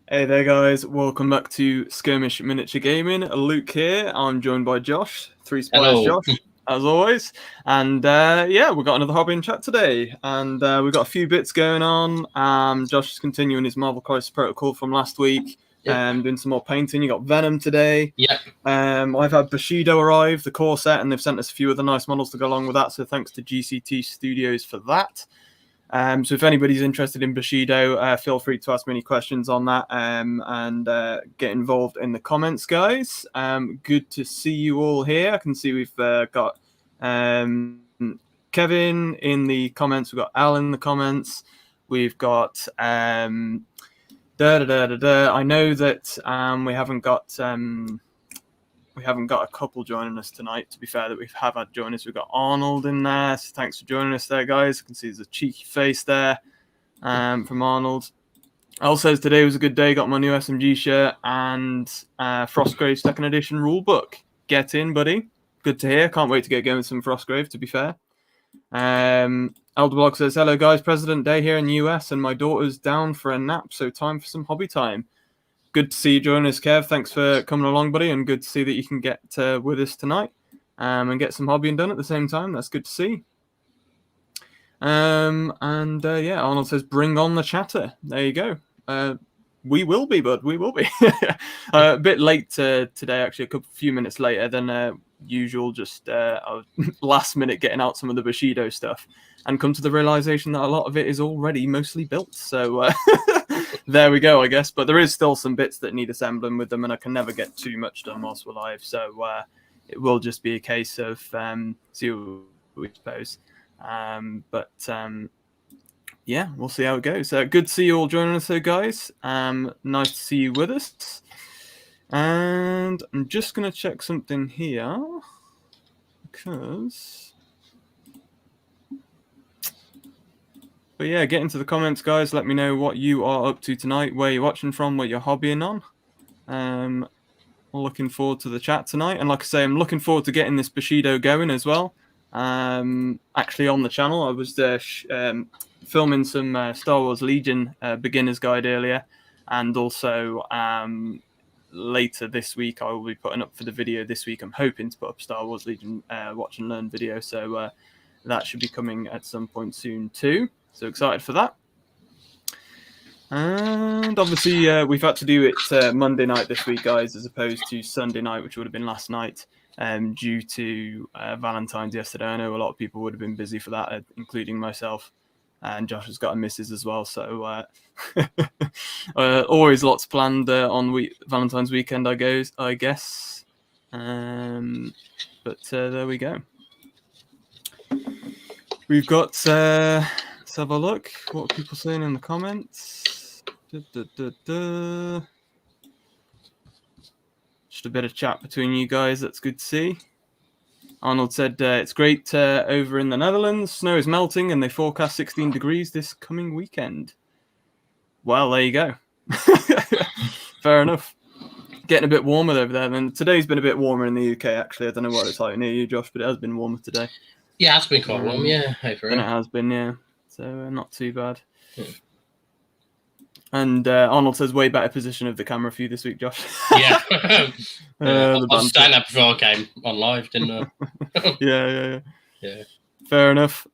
Hey there, guys. Welcome back to Skirmish Miniature Gaming. Luke here. I'm joined by Josh, Three Spires Hello. Josh, as always. And we've got another hobby in chat today. And we've got a few bits going on. Josh is continuing his Marvel Crisis Protocol from last week. Yep. Doing some more painting. You got Venom today. Yep. I've had Bushido arrive, the core set, and they've sent us a few other nice models to go along with that. So thanks to GCT Studios for that. So if anybody's interested in Bushido, feel free to ask me any questions on that and get involved in the comments, guys. Good to see you all here. I can see we've got Kevin in the comments. We've got Al in the comments. We've got I know that we haven't got a couple joining us tonight, to be fair, that we have had join us. We've got Arnold in there, so thanks for joining us there, guys. I can see there's a cheeky face there from Arnold. Al says today was a good day, got my new SMG shirt and Frostgrave 2nd edition rulebook. Get in, buddy. Good to hear. Can't wait to get going with some Frostgrave, to be fair. Elderblog says, hello, guys. President Day here in the US, and my daughter's down for a nap, so time for some hobby time. Good to see you join us, Kev. Thanks for coming along, buddy, and good to see that you can get with us tonight and get some hobbying done at the same time. That's good to see. Arnold says, bring on the chatter. There you go. We will be, bud. We will be. A bit late today, actually, a few minutes later than usual. Just I was last minute getting out some of the Bushido stuff and come to the realization that a lot of it is already mostly built. So there we go, I guess. But there is still some bits that need assembling with them, and I can never get too much done whilst we're live. So it will just be a case of see what we suppose. Yeah, we'll see how it goes. Good to see you all joining us, though, guys. Nice to see you with us. And I'm just going to check something here because... But yeah, get into the comments, guys. Let me know what you are up to tonight, where you're watching from, what you're hobbying on. I'm looking forward to the chat tonight. And like I say, I'm looking forward to getting this Bushido going as well. Actually, on the channel, I was filming some Star Wars Legion beginner's guide earlier. And also later this week, I will be putting up for the video this week. I'm hoping to put up Star Wars Legion watch and learn video. So that should be coming at some point soon too. So excited for that. And obviously, we've had to do it Monday night this week, guys, as opposed to Sunday night, which would have been last night, due to Valentine's yesterday. I know a lot of people would have been busy for that, including myself. And Josh has got a missus as well. So always lots planned on Valentine's weekend, I guess. But there we go. We've got... let's have a look. What are people saying in the comments? Just a bit of chat between you guys. That's good to see. Arnold said it's great over in the Netherlands. Snow is melting and they forecast 16 degrees this coming weekend. Well, there you go. Fair enough. Getting a bit warmer over there. And today's been a bit warmer in the UK, actually. I don't know what it's like near you, Josh, but it has been warmer today. Yeah, it's been quite warm, yeah. And it has been, yeah. So not too bad. Yeah. And Arnold says way better position of the camera for you this week, Josh. Yeah. I was standing up before I came on live, didn't I? Yeah. Fair enough.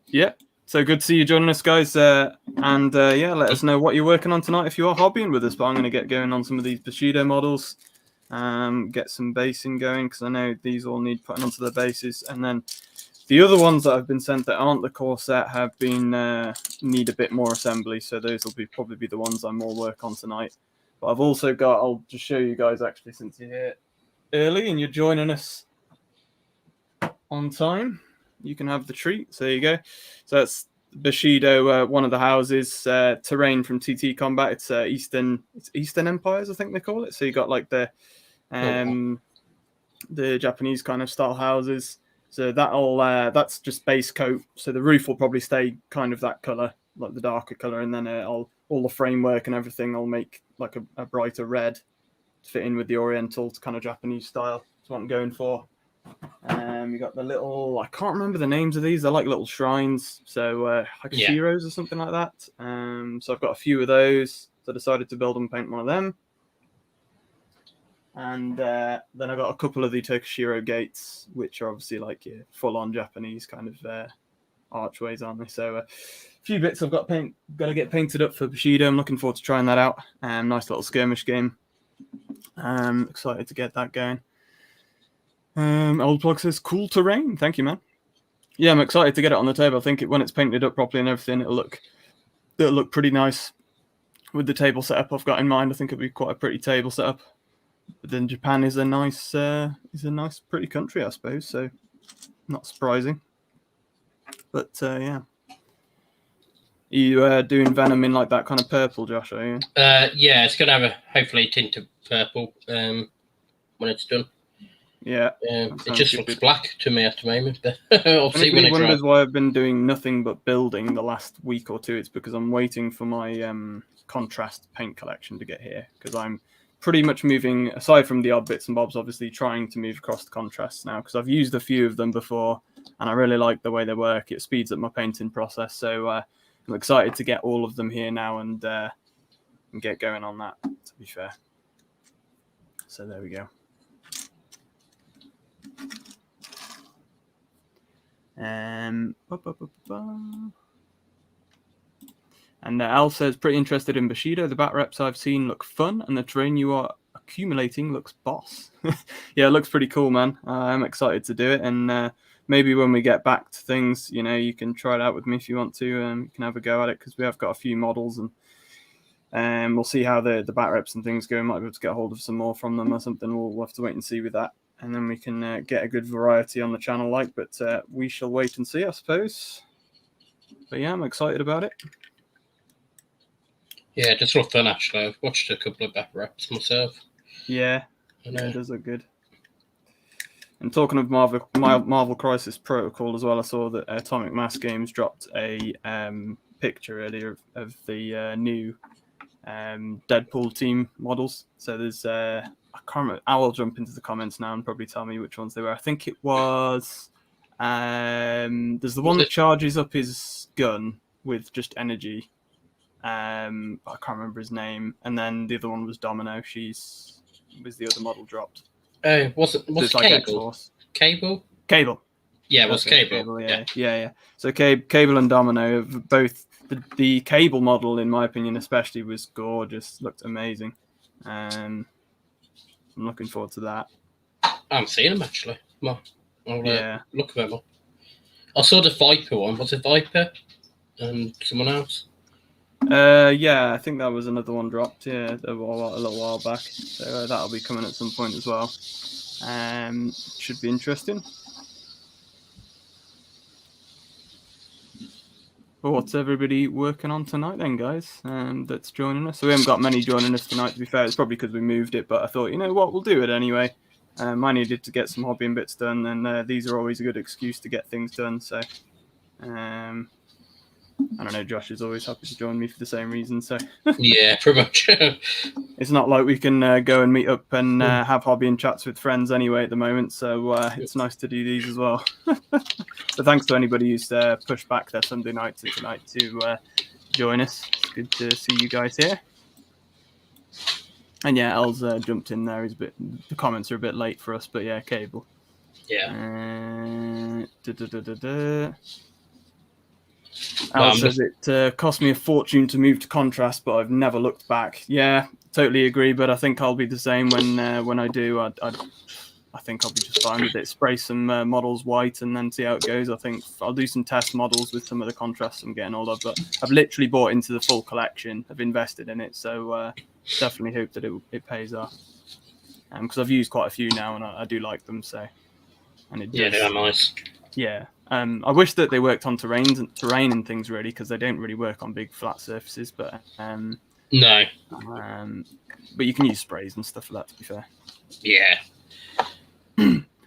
Yeah. So good to see you joining us, guys. Let us know what you're working on tonight if you are hobbying with us. But I'm going to get going on some of these Bushido models. Get some basing going because I know these all need putting onto the bases, and then the other ones that have been sent that aren't the core set have been need a bit more assembly, so those will probably be the ones I'm more work on tonight. But I've also got, I'll just show you guys actually since you're here early and you're joining us on time, you can have the treat. So there you go. So that's Bushido, one of the houses, terrain from TT Combat. It's Eastern Empires, I think they call it. So you got like the Japanese kind of style houses. So that's just base coat. So the roof will probably stay kind of that color, like the darker color, and then all the framework and everything I'll make like a brighter red to fit in with the Oriental kind of Japanese style. That's what I'm going for. You got the little, I can't remember the names of these. They're like little shrines, so like Shiros or something like that. So I've got a few of those. So I decided to build and paint one of them. And then I got a couple of the Tokushiro gates, which are obviously like full-on Japanese kind of archways, aren't they? So a few bits I've got to get painted up for Bushido. I'm looking forward to trying that out. Nice little skirmish game. Excited to get that going. Old Plug says, cool terrain. Thank you, man. Yeah, I'm excited to get it on the table. I think when it's painted up properly and everything, it'll look pretty nice with the table setup I've got in mind. I think it'll be quite a pretty table setup. But then Japan is a nice, pretty country, I suppose. So not surprising. But yeah, are you doing Venom in like that kind of purple, Josh? Are you? Yeah, it's gonna have hopefully a tint of purple when it's done. Yeah, it just looks black to me at the moment. Obviously, when it wonders why I've been doing nothing but building the last week or two, it's because I'm waiting for my contrast paint collection to get here, because I'm pretty much moving, aside from the odd bits and bobs, obviously trying to move across the contrasts now, because I've used a few of them before and I really like the way they work. It speeds up my painting process, so I'm excited to get all of them here now and get going on that, to be fair. So there we go. And Al says, pretty interested in Bushido. The bat reps I've seen look fun, and the terrain you are accumulating looks boss. Yeah, it looks pretty cool, man. I'm excited to do it, and maybe when we get back to things, you can try it out with me if you want to. You can have a go at it, because we have got a few models, and we'll see how the bat reps and things go. Might be able to get a hold of some more from them or something. We'll have to wait and see with that. And then we can get a good variety on the channel, but we shall wait and see, I suppose. But yeah, I'm excited about it. Yeah, it does look fun, actually. I've watched a couple of back reps myself. Yeah, it does look good. And talking of Marvel Crisis Protocol as well, I saw that Atomic Mass Games dropped a picture earlier of the new Deadpool team models. So there's I can't remember. I will jump into the comments now and probably tell me which ones they were. I think it was there's the one that charges up his gun with just energy. I can't remember his name. And then the other one was Domino. Was the other model dropped. Was it like Cable? X-Force. Cable? Yeah, it was Cable. Yeah. So Cable and Domino, both the Cable model, in my opinion, especially, was gorgeous. Looked amazing. I'm looking forward to that. I haven't seen them, actually. I'll look at them. I saw the Viper one. Was it Viper and someone else? Yeah, I think that was another one dropped. Yeah, a little while back. So that'll be coming at some point as well. Should be interesting. Well, what's everybody working on tonight then, guys? That's joining us. So we haven't got many joining us tonight, to be fair. It's probably because we moved it, but I thought, you know what, we'll do it anyway. I needed to get some hobby and bits done, and these are always a good excuse to get things done. So, I don't know, Josh is always happy to join me for the same reason. So yeah, pretty much. It's not like we can go and meet up and have hobby and chats with friends anyway at the moment. So it's nice to do these as well. So thanks to anybody who's pushed back their Sunday night to tonight to join us. It's good to see you guys here. And yeah, El's jumped in there. The comments are a bit late for us, but yeah, Cable. Yeah. Al says it cost me a fortune to move to contrast, but I've never looked back. Yeah, totally agree. But I think I'll be the same when I do. I think I'll be just fine with it. Spray some models white and then see how it goes. I think I'll do some test models with some of the contrasts I'm getting hold of. But I've literally bought into the full collection. I've invested in it, so definitely hope that it pays off. Because I've used quite a few now and I do like them. So, and it does, they are nice. Yeah. I wish that they worked on terrain and things really, because they don't really work on big flat surfaces. But no. But you can use sprays and stuff for that, to be fair. Yeah.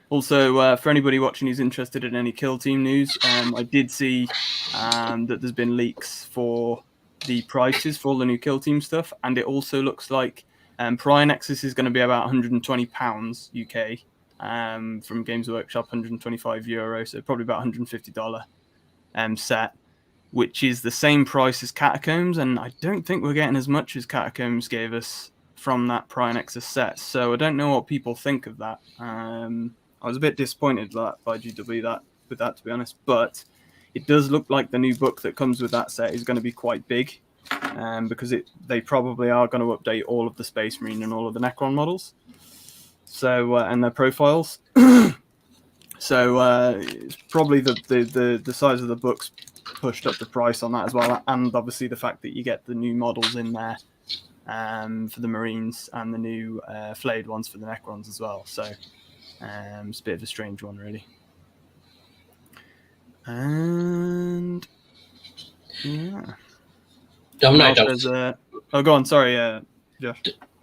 Also, for anybody watching who's interested in any Kill Team news, I did see that there's been leaks for the prices for all the new Kill Team stuff, and it also looks like Pariah Nexus is going to be about £120 UK, from Games Workshop, €125, so probably about $150 set, which is the same price as Catacombs, and I don't think we're getting as much as Catacombs gave us from that Prime Nexus set. So I don't know what people think of that. I was a bit disappointed by GW with that, to be honest, but it does look like the new book that comes with that set is going to be quite big, because they probably are going to update all of the Space Marine and all of the Necron models, so and their profiles. So it's probably the size of the books pushed up the price on that as well, and obviously the fact that you get the new models in there for the Marines and the new flayed ones for the Necrons as well. So it's a bit of a strange one, really. And yeah. Oh, go on. Sorry, Jeff.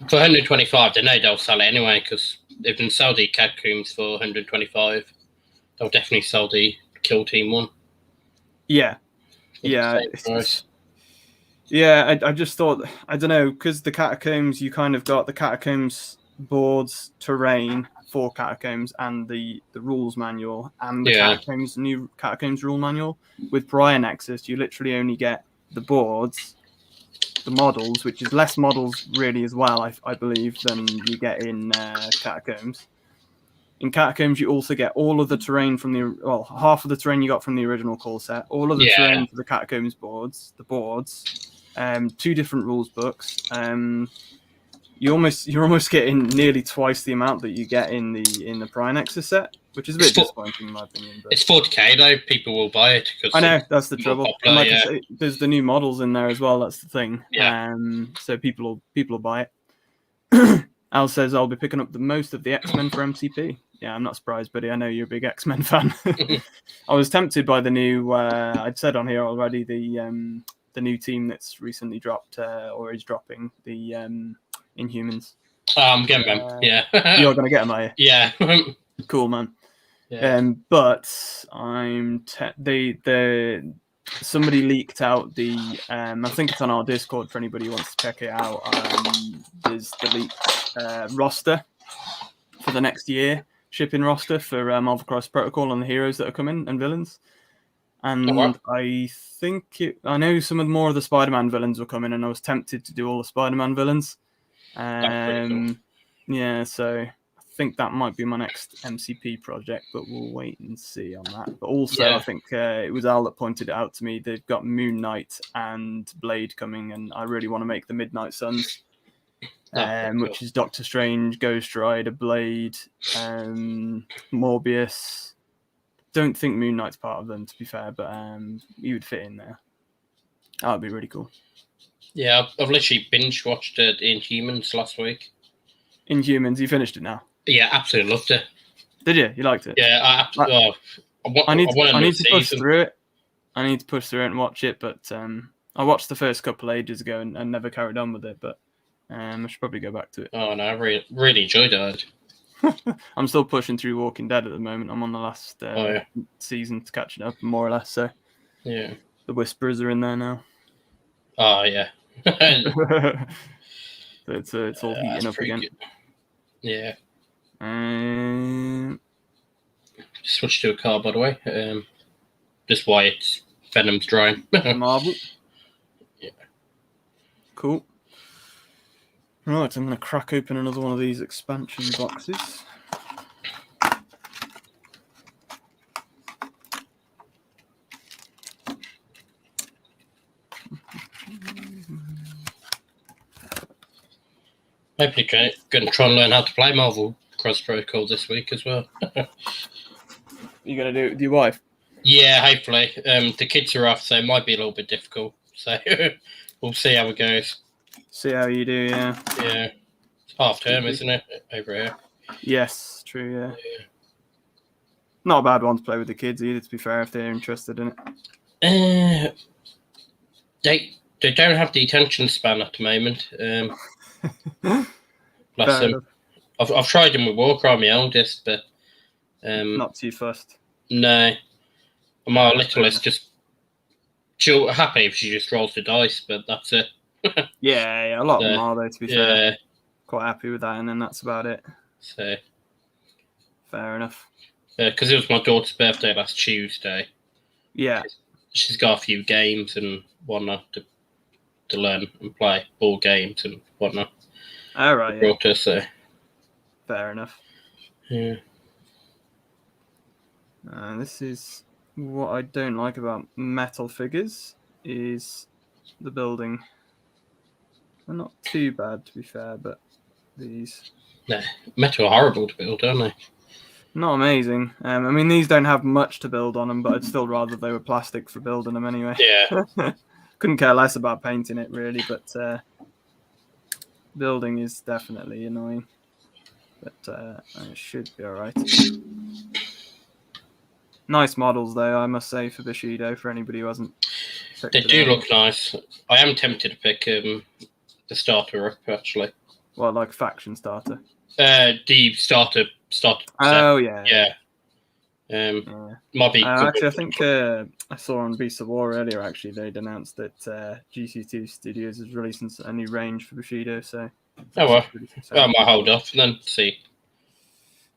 For 125, they know they'll sell it anyway because they've been sold the Catacombs for 125. They'll definitely sell the Kill Team one. Yeah. Yeah, I just thought, I don't know, because the Catacombs, you kind of got the Catacombs boards, terrain for Catacombs, and the rules manual, and the new Catacombs rule manual. With Pariah Nexus, you literally only get the boards, the models, which is less models really as well, I believe, than you get in Catacombs. In Catacombs, you also get all of the terrain from half of the terrain you got from the original core set, all of the terrain for the Catacombs boards, 2 different rules books. You're almost getting nearly twice the amount that you get in the Pariah Nexus set, which is a bit disappointing in my opinion. But it's 40k though; people will buy it. I know that's the trouble. Popular, and I say, there's the new models in there as well. That's the thing. Yeah. So people will buy it. Al says I'll be picking up the most of the X-Men for MCP. Yeah, I'm not surprised, buddy. I know you're a big X-Men fan. I was tempted by the new. I'd said on here already the new team that's recently dropped or is dropping, the Inhumans. I'm getting them. Yeah, you're gonna get them, are you? Yeah. Cool, man. Yeah. But somebody leaked out the. I think it's on our Discord for anybody who wants to check it out. There's the leaked roster for the next year, shipping roster for Marvel Crisis Protocol and the heroes that are coming and villains. And I know some of more of the Spider-Man villains were coming, and I was tempted to do all the Spider-Man villains. Cool. Yeah, so I think that might be my next MCP project, but we'll wait and see on that. But also, I think it was Al that pointed it out to me. They've got Moon Knight and Blade coming, and I really want to make the Midnight Suns, which is Doctor Strange, Ghost Rider, Blade, Morbius. Don't think Moon Knight's part of them, to be fair, but he would fit in there. That would be really cool. Yeah, I've literally binge watched Inhumans last week. Inhumans, you finished it now? Yeah, absolutely loved it. Did you? You liked it? Yeah, I need to push through it. I need to push through it and watch it, but I watched the first couple ages ago and never carried on with it, but I should probably go back to it. Oh, no, I really enjoyed it. I'm still pushing through Walking Dead at the moment. I'm on the last season to catch it up, more or less. So yeah, the Whisperers are in there now. Oh yeah. So it's all heating up again. Good. Yeah. Switch to a car, by the way. Just why it's Venom's drying. Marvel. Yeah. Cool. Right, I'm going to crack open another one of these expansion boxes. Hopefully going to try and learn how to play Marvel Cross Protocol this week as well. You going to do it with your wife? Yeah, hopefully. The kids are off, so it might be a little bit difficult. So we'll see how it goes. See how you do, yeah. Yeah. It's half term, isn't it, over here? Yes, true, yeah. Not a bad one to play with the kids either, to be fair, if they're interested in it. They don't have the attention span at the moment. Bless them. I've tried them with Walker, my eldest, but not too fussed. No, my little is just happy if she just rolls the dice, but that's it. yeah, a lot of them are though. To be fair, quite happy with that, and then that's about it. So Fair enough. Because it was my daughter's birthday last Tuesday. Yeah. She's got a few games and whatnot to learn and play, board games and whatnot. All right. Yeah. Daughter, so. Fair enough. Yeah. This is what I don't like about metal figures is the building. They're not too bad, to be fair, but these... Yeah, metal are horrible to build, aren't they? Not amazing. I mean, these don't have much to build on them, but I'd still rather they were plastic for building them anyway. Yeah. Couldn't care less about painting it, really, but building is definitely annoying. But it should be all right. Nice models, though, I must say, for Bushido, for anybody who hasn't picked They it do up. look nice. I am tempted to pick the starter up, actually. Well, like faction starter. The starter Oh, yeah. Yeah. Might be actually, I think I saw on Beast of War earlier, actually, they'd announced that GC2 Studios is releasing a new range for Bushido, so... Oh, well. I might hold off and then see.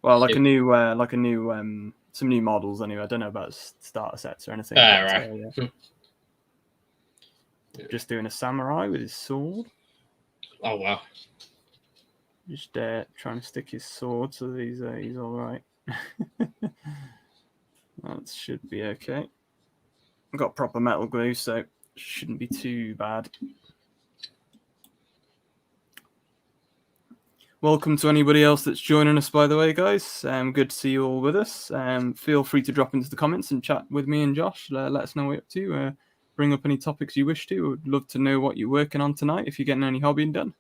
Well, like a new, some new models anyway. I don't know about starter sets or anything. Right. Yeah. Just doing a samurai with his sword. Oh, wow. Just trying to stick his sword so that he's all right. That should be okay. I've got proper metal glue, so it shouldn't be too bad. Welcome to anybody else that's joining us, by the way, guys. Good to see you all with us. Feel free to drop into the comments and chat with me and Josh. Let us know what you're up to. Bring up any topics you wish to. Would love to know what you're working on tonight, if you're getting any hobbying done.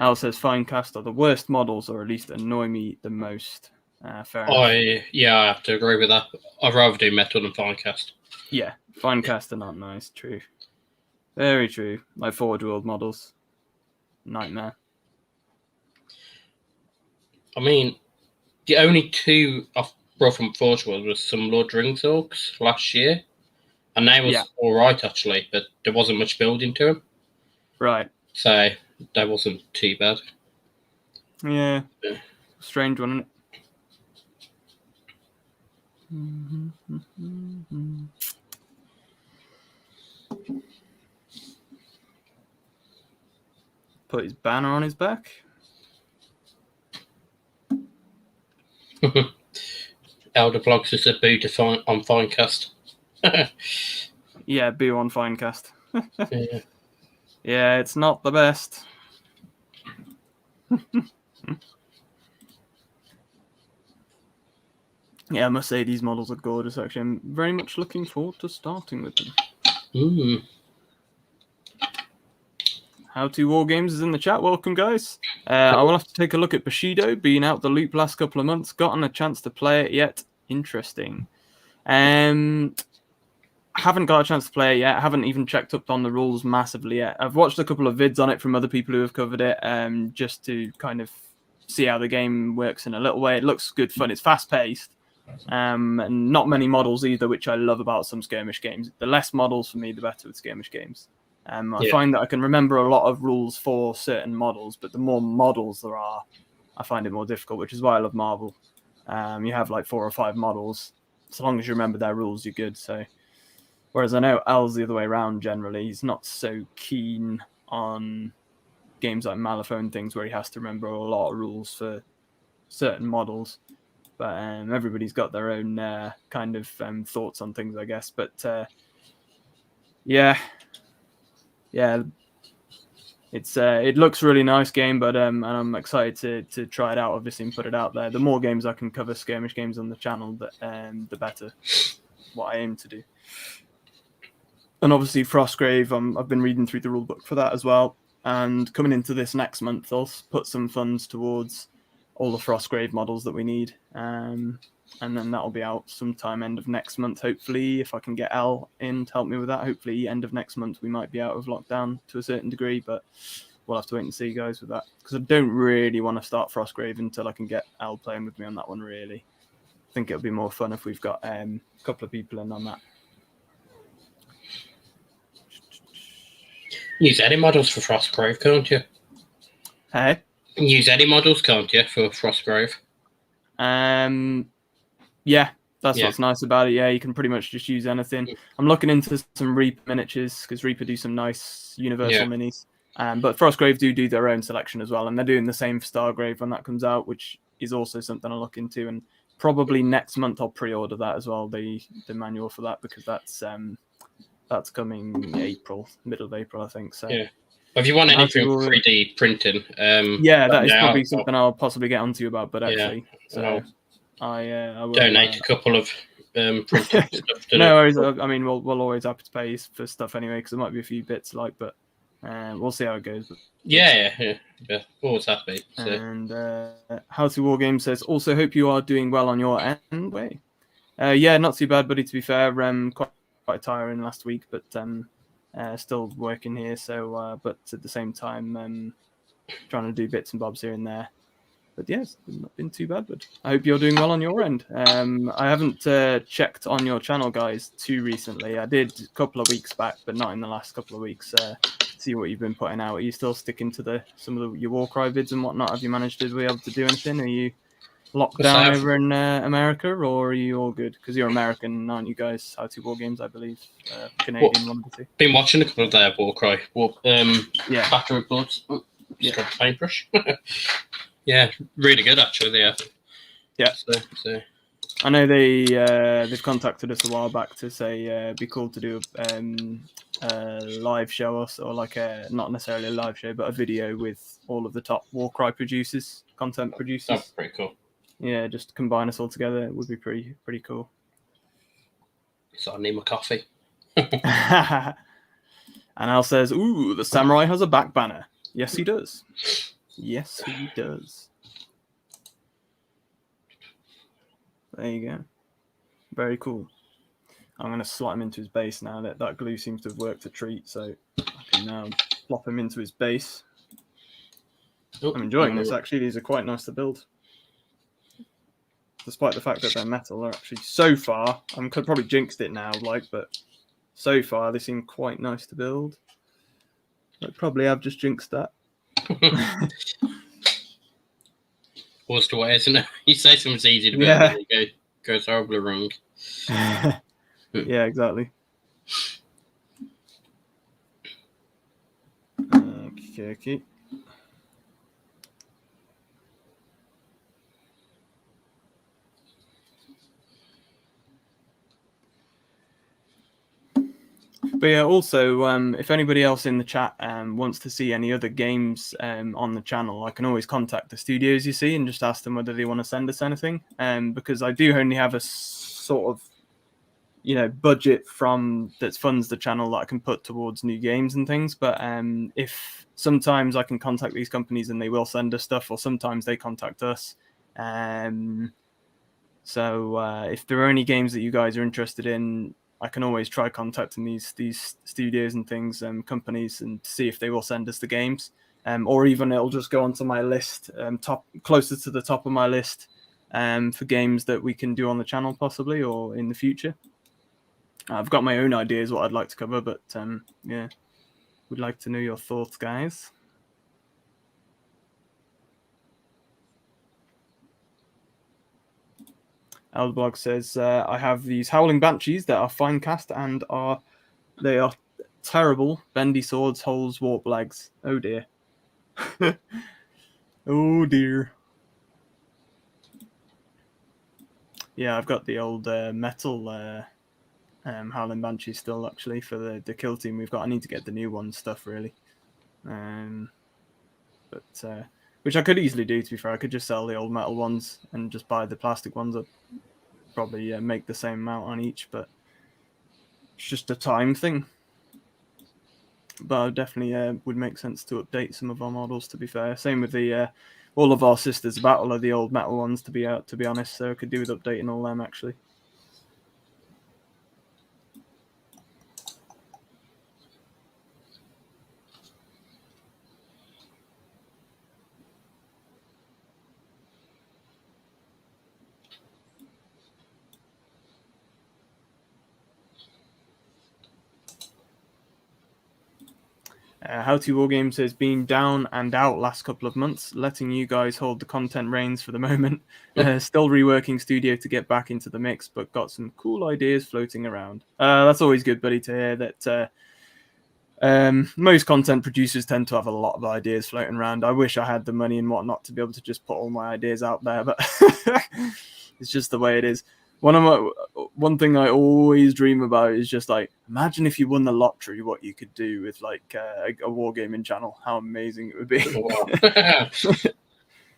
Al says Finecast are the worst models, or at least annoy me the most. Fair enough. Yeah, I have to agree with that. I'd rather do metal than Finecast. Yeah, Finecast are not nice. True. Very true. Like Forge World models. Nightmare. I mean, the only two I've brought from Forge World was some Lord Rings orcs last year. And they was all right, actually, but there wasn't much building to them. Right. So that wasn't too bad. Yeah. Strange one, isn't it? Put his banner on his back. Elder Blogs is a boo on Finecast. Yeah, boo on Finecast. Yeah. Yeah, it's not the best. Yeah, I must say these models are gorgeous, actually. I'm very much looking forward to starting with them. How to War Games is in the chat. Welcome, guys. I will have to take a look at Bushido. Been out the loop last couple of months. Gotten a chance to play it yet. Interesting. Haven't got a chance to play it yet. Haven't even checked up on the rules massively yet. I've watched a couple of vids on it from other people who have covered it, just to kind of see how the game works in a little way. It looks good fun. It's fast-paced. And not many models either, which I love about some skirmish games. The less models for me, the better with skirmish games. I find that I can remember a lot of rules for certain models, but the more models there are, I find it more difficult, which is why I love Marvel. You have like 4 or 5 models. So long as you remember their rules, you're good. So, whereas I know Al's the other way around generally. He's not so keen on games like Malifaux and things where he has to remember a lot of rules for certain models. But everybody's got their own kind of thoughts on things, I guess. But yeah, it looks a really nice game, but and I'm excited to try it out, obviously, and put it out there. The more games I can cover skirmish games on the channel, the better. What I aim to do. And obviously, Frostgrave, I've been reading through the rulebook for that as well. And coming into this next month, I'll put some funds towards all the Frostgrave models that we need. And then that'll be out sometime end of next month, hopefully, if I can get Al in to help me with that. Hopefully, end of next month, we might be out of lockdown to a certain degree, but we'll have to wait and see, guys, with that. Because I don't really want to start Frostgrave until I can get Al playing with me on that one, really. I think it'll be more fun if we've got a couple of people in on that. Use any models for Frostgrave, can't you? Hey. You can use any models, can't you, for Frostgrave? Yeah, that's Yeah. what's nice about it. Yeah, you can pretty much just use anything. I'm looking into some Reaper miniatures because Reaper do some nice universal minis. But Frostgrave do their own selection as well, and they're doing the same for Stargrave when that comes out, which is also something I'll look into. And probably next month I'll pre-order that as well, the manual for that, because that's coming April, middle of April, I think. So Yeah. If you want anything 3D printing, yeah, that is probably something I'll possibly get onto you about. But actually, so I will donate a couple of printed stuff to no worries. I mean, we'll always have to pay for stuff anyway, because there might be a few bits but we'll see how it goes. Yeah. Always happy. So. And How to War Game says, also hope you are doing well on your end. Way, yeah, not too bad, buddy. To be fair, quite tiring last week, but still working here. So, but at the same time, trying to do bits and bobs here and there. But yes, not been too bad. But I hope you're doing well on your end. I haven't checked on your channel, guys, too recently. I did a couple of weeks back, but not in the last couple of weeks. See what you've been putting out. Are you still sticking to some of your Warcry vids and whatnot? Have you managed to be able to do anything? Are you locked down over in America, or are you all good? Because you're American, aren't you guys? How to War Games, I believe. Canadian, one of the two. Been watching a couple of their Warcry. Yeah. Battery Bloods. Just got a paintbrush. Yeah, really good actually. Yeah. So. I know they've contacted us a while back to say it'd be cool to do a live show or like not necessarily a live show, but a video with all of the top Warcry content producers. That's pretty cool. Yeah, just combine us all together. It would be pretty cool. So I need my coffee. And Al says, "Ooh, the samurai has a back banner." Yes, he does. Yes, he does. There you go. Very cool. I'm going to slot him into his base now. That glue seems to have worked a treat, so I can now plop him into his base. I'm enjoying this, actually. These are quite nice to build. Despite the fact that they're metal, they're actually, so far, I could probably jinxed it now, but so far they seem quite nice to build. I probably have just jinxed that. What's the way, isn't it? You say something's easy to build, and it goes horribly wrong. Yeah, exactly. Okay. But yeah, also, if anybody else in the chat wants to see any other games on the channel, I can always contact the studios, you see, and just ask them whether they want to send us anything. Because I do only have a sort of, budget that funds the channel that I can put towards new games and things. But if sometimes I can contact these companies and they will send us stuff, or sometimes they contact us. So if there are any games that you guys are interested in, I can always try contacting these studios and things, companies, and see if they will send us the games. Or even it'll just go onto my list, closer to the top of my list, for games that we can do on the channel possibly, or in the future. I've got my own ideas what I'd like to cover, but yeah, would like to know your thoughts, guys. Eldblog says, I have these Howling Banshees that are fine cast and they are terrible. Bendy swords, holes, warp legs. Oh dear. Oh dear. Yeah, I've got the old metal Howling Banshee still, actually, for the kill team we've got. I need to get the new one stuff, really. But which I could easily do, to be fair. I could just sell the old metal ones and just buy the plastic ones. I'd probably make the same amount on each, but it's just a time thing. But definitely would make sense to update some of our models, to be fair. Same with the all of our Sisters Battle are the old metal ones, to be honest, so I could do with updating all them, actually. How to Wargames has been down and out last couple of months, letting you guys hold the content reins for the moment. Still reworking studio to get back into the mix, but got some cool ideas floating around. That's always good, buddy, to hear that. Most content producers tend to have a lot of ideas floating around. I wish I had the money and whatnot to be able to just put all my ideas out there, but it's just the way it is. One thing I always dream about is just like, imagine if you won the lottery, what you could do with like a wargaming channel. How amazing it would be.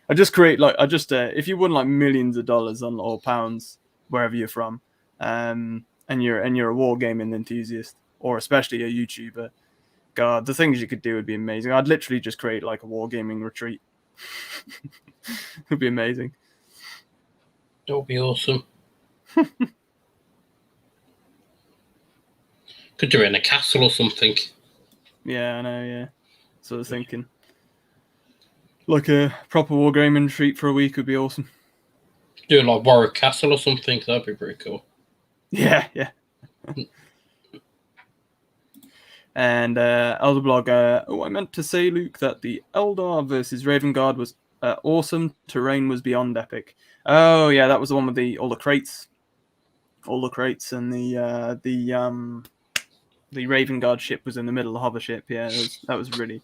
If you won like millions of dollars or pounds wherever you're from, and you're a wargaming enthusiast, or especially a YouTuber, God, the things you could do would be amazing. I'd literally just create like a wargaming retreat. It'd be amazing. That would be awesome. Could do it in a castle or something. Yeah, I know, yeah. So I was thinking. Like a proper wargaming retreat for a week would be awesome. Do it like Warwick Castle or something. That'd be pretty cool. Yeah. And Elder Blog, I meant to say, Luke, that the Eldar versus Raven Guard was awesome. Terrain was beyond epic. Oh, yeah, that was the one with all the crates. All the crates and the Raven Guard ship was in the middle of the hover ship. Yeah, that was really...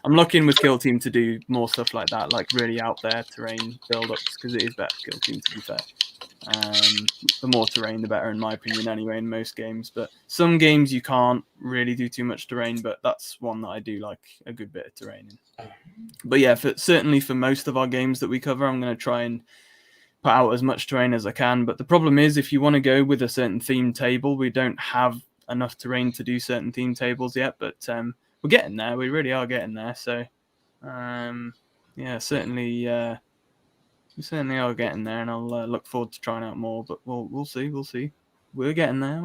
I'm looking with Kill Team to do more stuff like that, like really out there terrain build-ups, because it is better for Kill Team, to be fair. The more terrain, the better, in my opinion, anyway, in most games. But some games you can't really do too much terrain, but that's one that I do like a good bit of terrain in. But yeah, certainly for most of our games that we cover, I'm going to try and put out as much terrain as I can. But the problem is, if you want to go with a certain theme table, we don't have enough terrain to do certain theme tables yet. But we're getting there. We really are getting there. So yeah, certainly... we certainly are getting there, and I'll look forward to trying out more. But we'll see. We're getting there.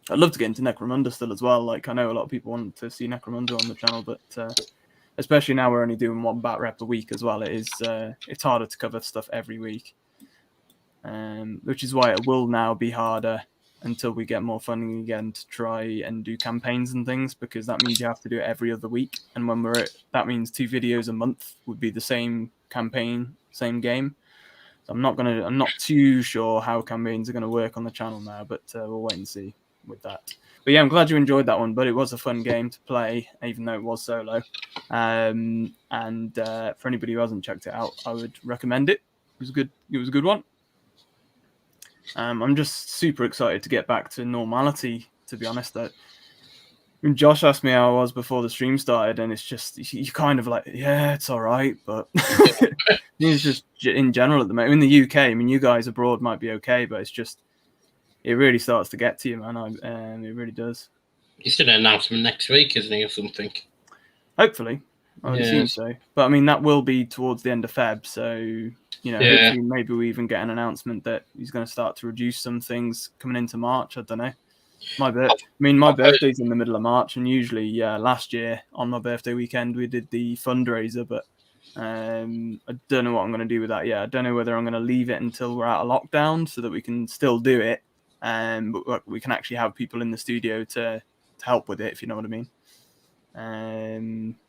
I'd love to get into Necromunda still as well. Like, I know a lot of people want to see Necromunda on the channel, but especially now we're only doing one bat rep a week as well. It's harder to cover stuff every week, which is why it will now be harder until we get more funding again to try and do campaigns and things, because that means you have to do it every other week. And when that means 2 videos a month would be the same campaign, same game. So I'm not too sure how campaigns are going to work on the channel now, but we'll wait and see with that. But yeah, I'm glad you enjoyed that one, but it was a fun game to play, even though it was solo. And for anybody who hasn't checked it out, I would recommend it. It was a good one. I'm just super excited to get back to normality, to be honest. When Josh asked me how I was before the stream started, and it's just, you kind of like, yeah, it's all right, but it's just in general at the moment. In the UK, I mean, you guys abroad might be okay, but it's just, it really starts to get to you, man. It really does. He's doing an announcement next week, isn't he, or something? Hopefully. I would assume so. But I mean, that will be towards the end of Feb, so... hopefully maybe we even get an announcement that he's going to start to reduce some things coming into March. I don't know. My birthday's in the middle of March, and usually, last year on my birthday weekend we did the fundraiser, but I don't know what I'm going to do with that yet. I don't know whether I'm going to leave it until we're out of lockdown so that we can still do it, but we can actually have people in the studio to help with it, if you know what I mean.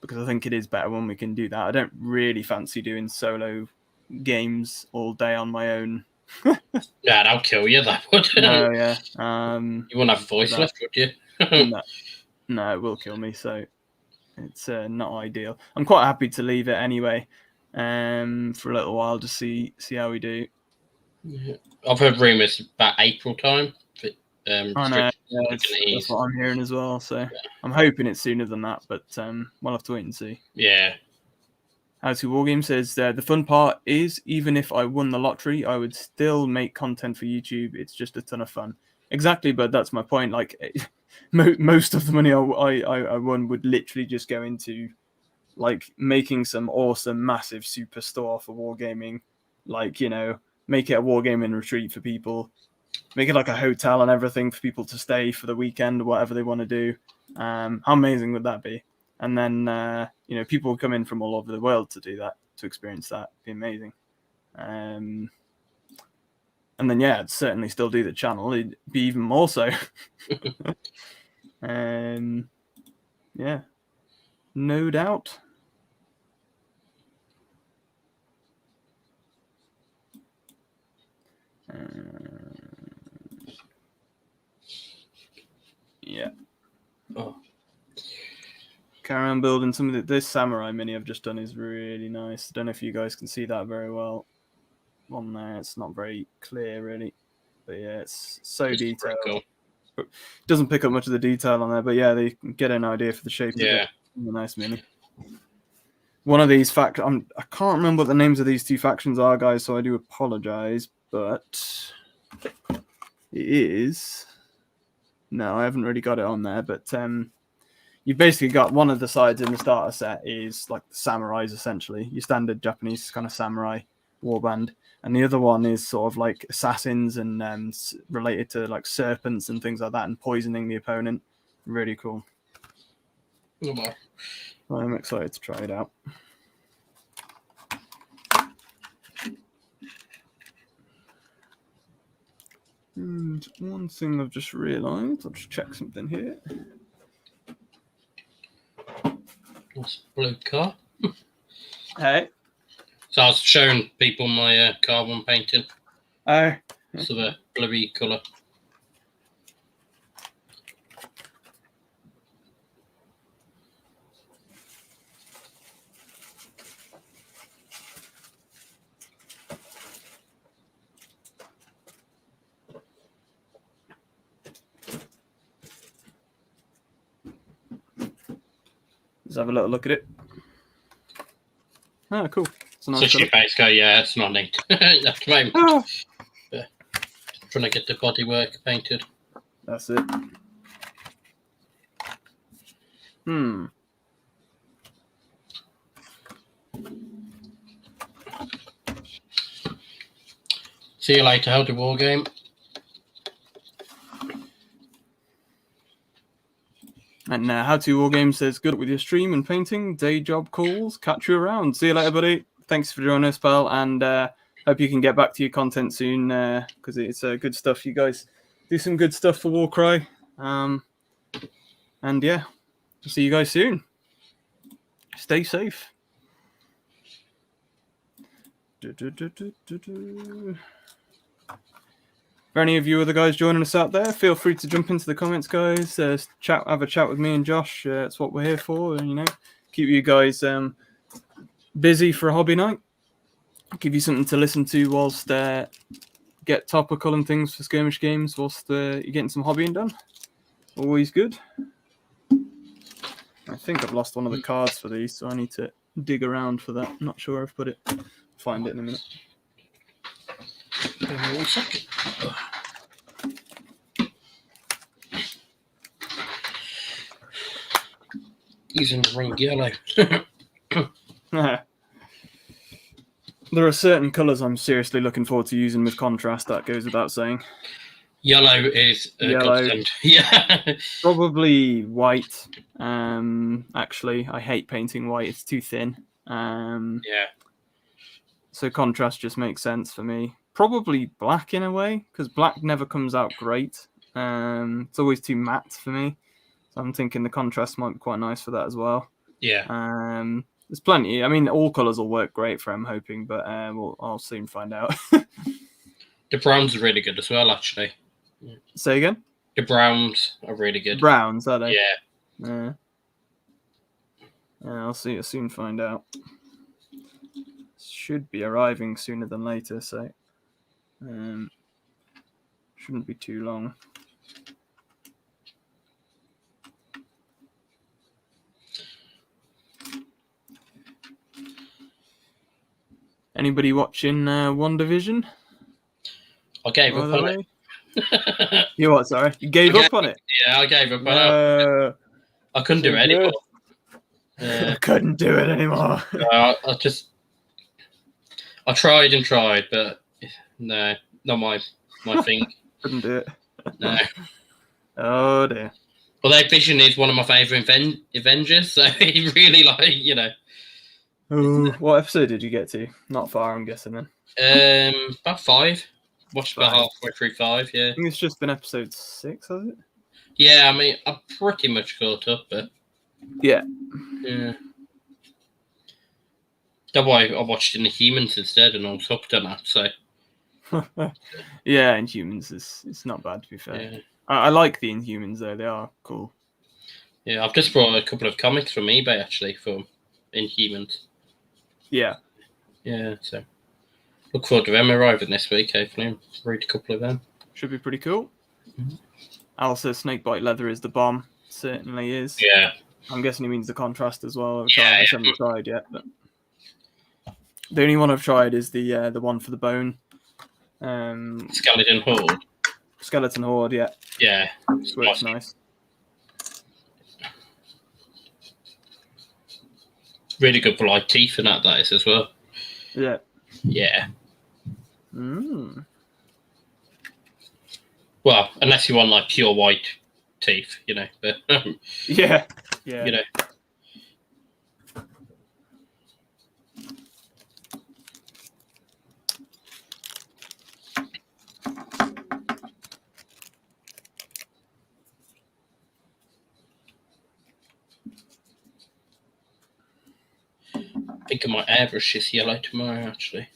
Because I think it is better when we can do that. I don't really fancy doing solo games all day on my own. Yeah, that'll kill you, that would. No, yeah. You wouldn't have a voice left, would you? No, it will kill me, so it's not ideal. I'm quite happy to leave it anyway, for a little while to see how we do. Yeah. I've heard rumours about April time. I know, that's what I'm hearing as well, so I'm hoping it's sooner than that, but we'll have to wait and see. Yeah. How to Wargame says, the fun part is, even if I won the lottery, I would still make content for YouTube. It's just a ton of fun. Exactly, but that's my point. Like, most of the money I won would literally just go into, like, making some awesome, massive super store for Wargaming. Like, make it a Wargaming retreat for people. Make it like a hotel and everything for people to stay for the weekend, whatever they want to do. How amazing would that be? And then, people come in from all over the world to do that, to experience that. It'd be amazing. And then, I'd certainly still do the channel. It'd be even more so. Yeah, no doubt. Yeah. Oh. Carry on building some of this samurai mini I've just done is really nice. I don't know if you guys can see that very well on there. It's not very clear really, but yeah, it's so detailed. Cool. But it doesn't pick up much of the detail on there, but yeah, they can get an idea for the shape of it. A nice mini. One of these I can't remember what the names of these two factions are, guys, so I do apologize, but it is. No, I haven't really got it on there, but you've basically got one of the sides in the starter set is like the samurais, essentially, your standard Japanese kind of samurai warband, and the other one is sort of like assassins and related to like serpents and things like that, and poisoning the opponent. Really cool. Oh, wow. I'm excited to try it out. And one thing I've just realised, I'll just check something here. What's blue car? Hey. So I was showing people my carbon painting. Oh. So the bluey colour. Let's have a little look at it. Oh, cool. It's a nice so she basically, yeah, it's not neat at the moment. Oh. Yeah. Trying to get the bodywork painted. That's it. See you later. How to war game? And How to War Game says, good luck with your stream and painting. Day job calls. Catch you around. See you later, buddy. Thanks for joining us, pal. And hope you can get back to your content soon because it's good stuff. You guys do some good stuff for Warcry. And yeah, see you guys soon. Stay safe. For any of you other guys joining us out there, feel free to jump into the comments, guys. Have a chat with me and Josh. That's what we're here for. And, you know, keep you guys busy for a hobby night. Give you something to listen to whilst get topical and things for skirmish games whilst you're getting some hobbying done. Always good. I think I've lost one of the cards for these, so I need to dig around for that. I'm not sure I've put it. Find it in a minute. Give me 1 second. Using the ring yellow. There are certain colours I'm seriously looking forward to using with contrast. That goes without saying. Yellow is yellow. Yeah. Probably white. Actually, I hate painting white. It's too thin. Yeah. So contrast just makes sense for me. Probably black in a way, because black never comes out great. It's always too matte for me. So I'm thinking the contrast might be quite nice for that as well. Yeah. There's plenty. I mean, all colours will work great for I'm hoping, but I'll soon find out. The browns are really good as well, actually. Say again? The browns are really good. Browns, are they? Yeah. I'll see. I'll soon find out. Should be arriving sooner than later, so shouldn't be too long. Anybody watching One Division? I gave up on it. You what? Sorry, you gave up on it? Yeah, I gave up on it. I couldn't do it anymore. I couldn't do it anymore. I tried and tried, but no, not my thing. Couldn't do it. No. Oh dear. Although Vision is one of my favourite Avengers, so he really Oh, what episode did you get to? Not far, I'm guessing then. About 5. Watched about halfway through 5. Yeah. I think it's just been episode 6, has it? Yeah, I mean, I'm pretty much caught up, but Yeah. Yeah. That's why I watched Inhumans instead, and I was hooked on that. So Yeah, Inhumans it's not bad, to be fair. yeah, I like the Inhumans though; they are cool. yeah. I've just brought a couple of comics from eBay actually for Inhumans. Yeah. Yeah, so look forward to them arriving this week. Hopefully, read a couple of them. Should be pretty cool. Also, Snakebite Leather is the bomb. Certainly is. Yeah. I'm guessing he means the contrast as well, which Yeah, I haven't tried yet. But the only one I've tried is the one for the bone. Skeleton Horde. Skeleton Horde, yeah. Yeah. Works nice. Really good for like teeth and that is as well. Yeah. Yeah. Mm. Well, unless you want like pure white teeth, you know. But yeah. Yeah. You know. I think I might airbrush this yellow tomorrow, actually.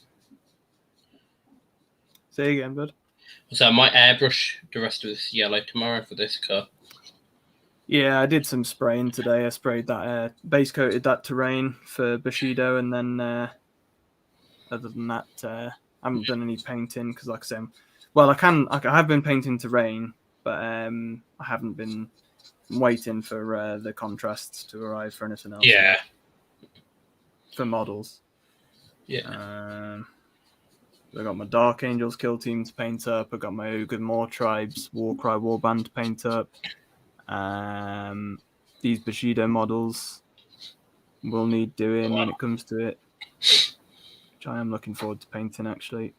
Say again, bud. So I might airbrush the rest of this yellow tomorrow for this car. Yeah, I did some spraying today. I sprayed that base coated that terrain for Bushido, and then other than that, I haven't done any painting because, like I said, I have been painting terrain, but I haven't been waiting for the contrasts to arrive for anything else. Yeah. For models. Yeah. I got my Dark Angels kill team to paint up. I got my Ogre More Tribes Warcry Warband to paint up. These Bushido models will need doing when it comes to it, which I am looking forward to painting actually.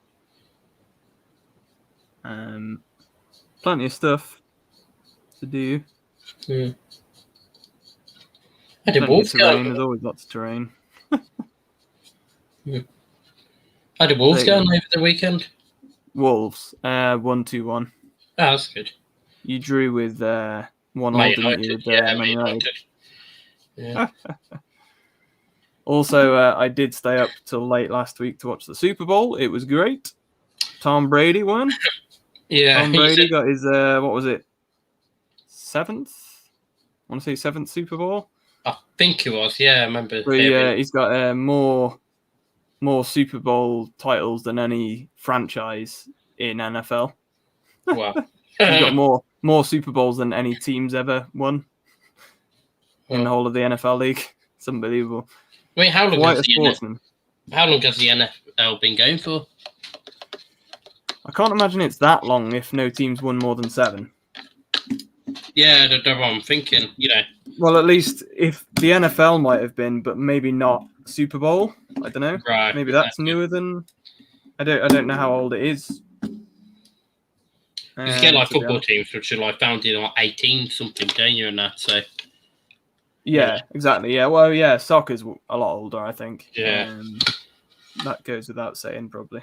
Plenty of stuff to do. Yeah. Plenty of terrain. There's always lots of terrain. How did Wolves go over the weekend? Wolves, 1-2-1. Oh, that's good. You drew with 1-1, didn't you? With Man United. Yeah. Also, I did stay up till late last week to watch the Super Bowl. It was great. Tom Brady won. Yeah. Tom Brady got his, what was it? 7th? I want to say 7th Super Bowl. I think it was, yeah, I remember. So, he's got more Super Bowl titles than any franchise in NFL. Wow. He's got more Super Bowls than any team's ever won in the whole of the NFL league. It's unbelievable. I mean, how long has the NFL been going for? I can't imagine it's that long if no team's won more than 7. Yeah, that's what I'm thinking, you know. Well, at least if the NFL might have been, but maybe not Super Bowl. I don't know. Right. Maybe that's newer than. I don't know how old it is. You get like football teams which are like founded in like 18 something, don't you? And that so. Yeah, exactly. Yeah, well, yeah, soccer's a lot older, I think. Yeah. That goes without saying, probably.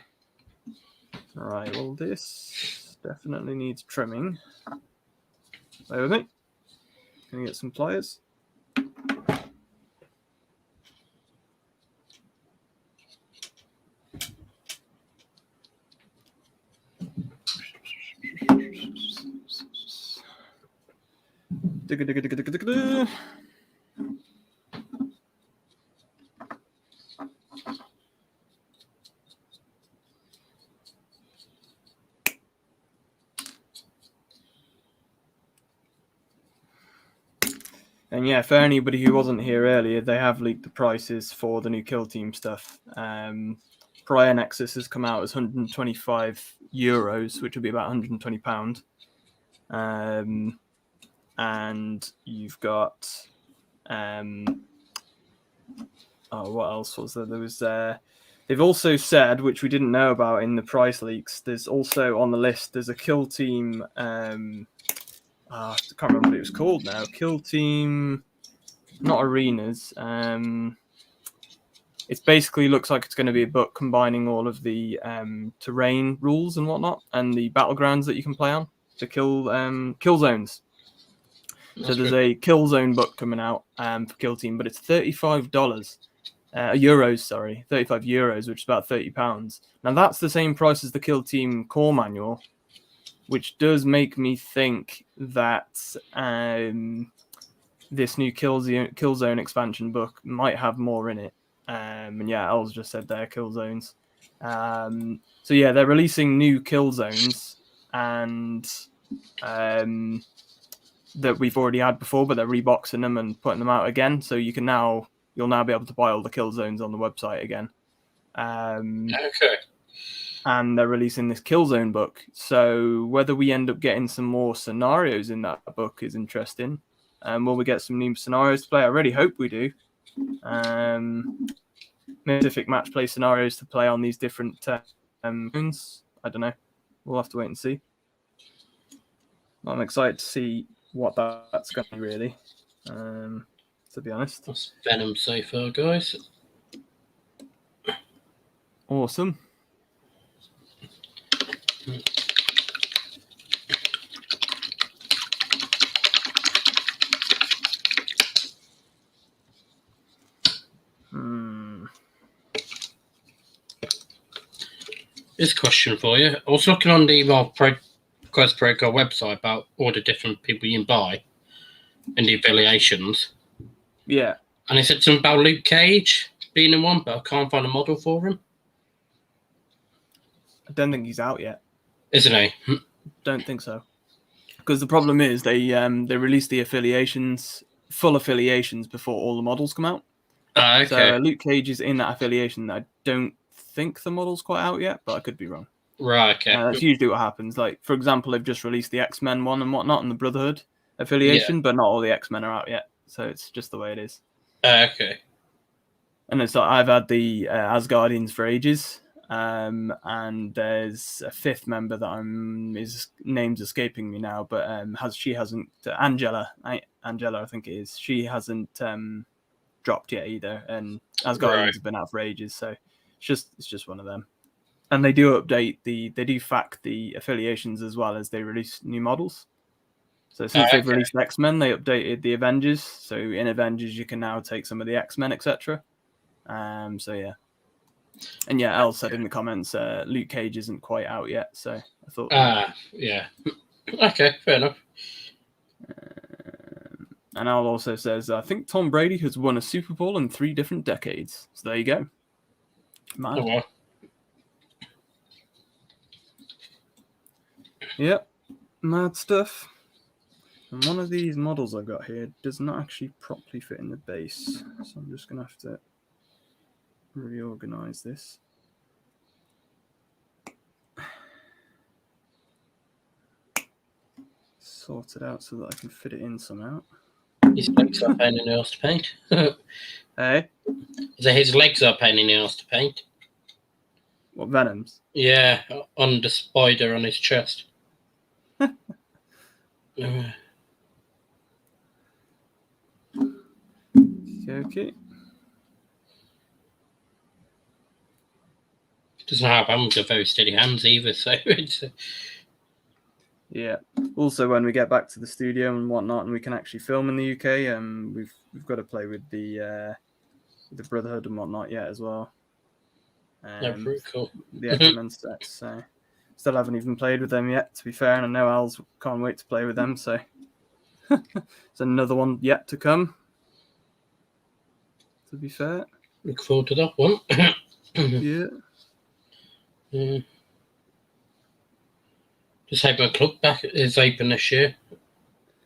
All right. Well, this definitely needs trimming. Bear with me. Can I get some pliers? And yeah, for anybody who wasn't here earlier, they have leaked the prices for the new Kill Team stuff. Prior Nexus has come out as €125, which would be about £120. And you've got what else was there? There was they've also said, which we didn't know about in the price leaks, there's also on the list, there's a Kill Team I can't remember what it was called now. Kill Team, not Arenas. It basically looks like it's going to be a book combining all of the terrain rules and whatnot, and the battlegrounds that you can play on to kill zones. So there's a Killzone book coming out for Kill Team, but it's $35. Euros, sorry, 35 euros, which is about £30. Now that's the same price as the Kill Team core manual, which does make me think that this new Killzone expansion book might have more in it. And yeah, Els just said there, Killzones. So yeah, they're releasing new Killzones and that we've already had before, but they're reboxing them and putting them out again. So you'll now be able to buy all the Killzones on the website again. Okay. And they're releasing this Killzone book. So whether we end up getting some more scenarios in that book is interesting. Will we get some new scenarios to play? I really hope we do. Specific match play scenarios to play on these different phones. I don't know. We'll have to wait and see. I'm excited to see what that's going to be, really. To be honest. That's Venom so far, guys. Awesome. This question for you. I was looking on the Quest Protocol website about all the different people you can buy and the affiliations. Yeah. And it said something about Luke Cage being in one, but I can't find a model for him. I don't think he's out yet. Isn't he? Don't think so. Because the problem is they release the full affiliations before all the models come out. Okay. So Luke Cage is in that affiliation. I don't think the model's quite out yet, but I could be wrong. Right, okay. That's usually what happens. Like, for example, they've just released the X-Men one and whatnot and the Brotherhood affiliation, but not all the X-Men are out yet. So it's just the way it is. Okay. And it's like I've had the Asgardians for ages. And there's a fifth member that his name's escaping me now, but she hasn't Angela, I think it is. She hasn't dropped yet either, and Asgardians have been out for ages, so it's just one of them. And they do update they do fact the affiliations as well as they release new models. So since they've released X-Men, they updated the Avengers. So in Avengers, you can now take some of the X-Men, etc. So yeah. And yeah, Elle said in the comments, Luke Cage isn't quite out yet, so I thought. Yeah. Okay, fair enough. And Elle also says, I think Tom Brady has won a Super Bowl in 3 different decades. So there you go. Mad. Oh, well. Yep, mad stuff. And one of these models I've got here does not actually properly fit in the base, so I'm just going to have to reorganize this. Sort it out so that I can fit it in somehow. His legs are a pain in the ass to paint. Hey? So his legs are a pain in the ass to paint. What, Venom's? Yeah, on the spider on his chest. Okay. Doesn't have hands with very steady hands either, so it's. Yeah. Also, when we get back to the studio and whatnot, and we can actually film in the UK, we've got to play with the Brotherhood and whatnot yet as well. Very cool. The X-Men sets. So still haven't even played with them yet, to be fair, and I know Al's can't wait to play with them. So it's another one yet to come. To be fair. Look forward to that one. Yeah. Just hope my club back is open this year.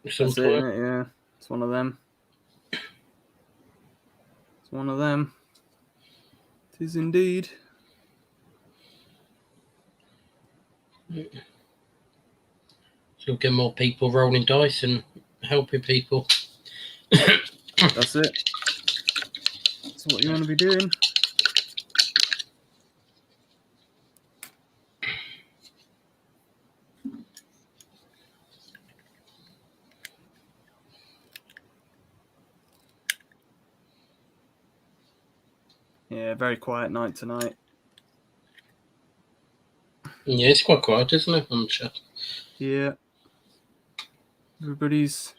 That's it, yeah. It's one of them. It's one of them. It is indeed. So we'll get more people rolling dice and helping people. That's it. That's what you want to be doing. Yeah, very quiet night tonight. Yeah, it's quite quiet, isn't it, on the chat? Yeah. Everybody's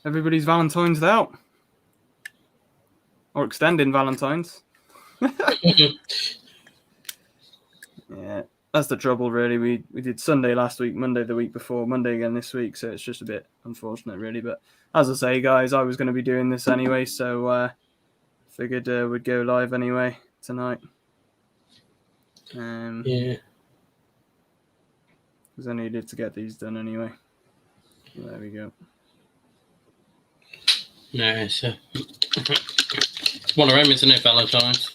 everybody's Valentine's out. Or extending Valentine's. Yeah, that's the trouble, really. We did Sunday last week, Monday the week before, Monday again this week, so it's just a bit unfortunate, really. But as I say, guys, I was going to be doing this anyway, so figured we'd go live anyway tonight. Yeah. Because I needed to get these done anyway. There we go. No, it's one of them, isn't it, Valentine's?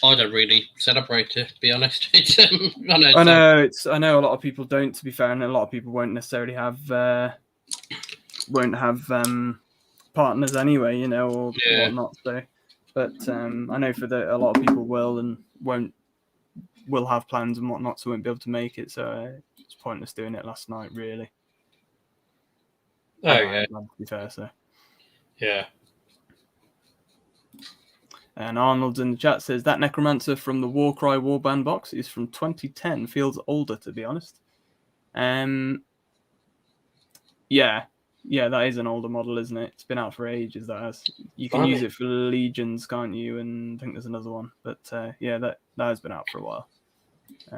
I don't really celebrate it, to be honest. I know a lot of people don't, to be fair, and a lot of people won't necessarily have partners anyway, or whatnot. So, but I know a lot of people will and will have plans and whatnot, so won't be able to make it. So it's pointless doing it last night, really. Oh yeah. To be fair, so yeah. And Arnold in the chat says that Necromancer from the Warcry Warband box is from 2010. Feels older, to be honest. Yeah, that is an older model, isn't it? It's been out for ages. You can use it for Legions, can't you? And I think there's another one, but that has been out for a while.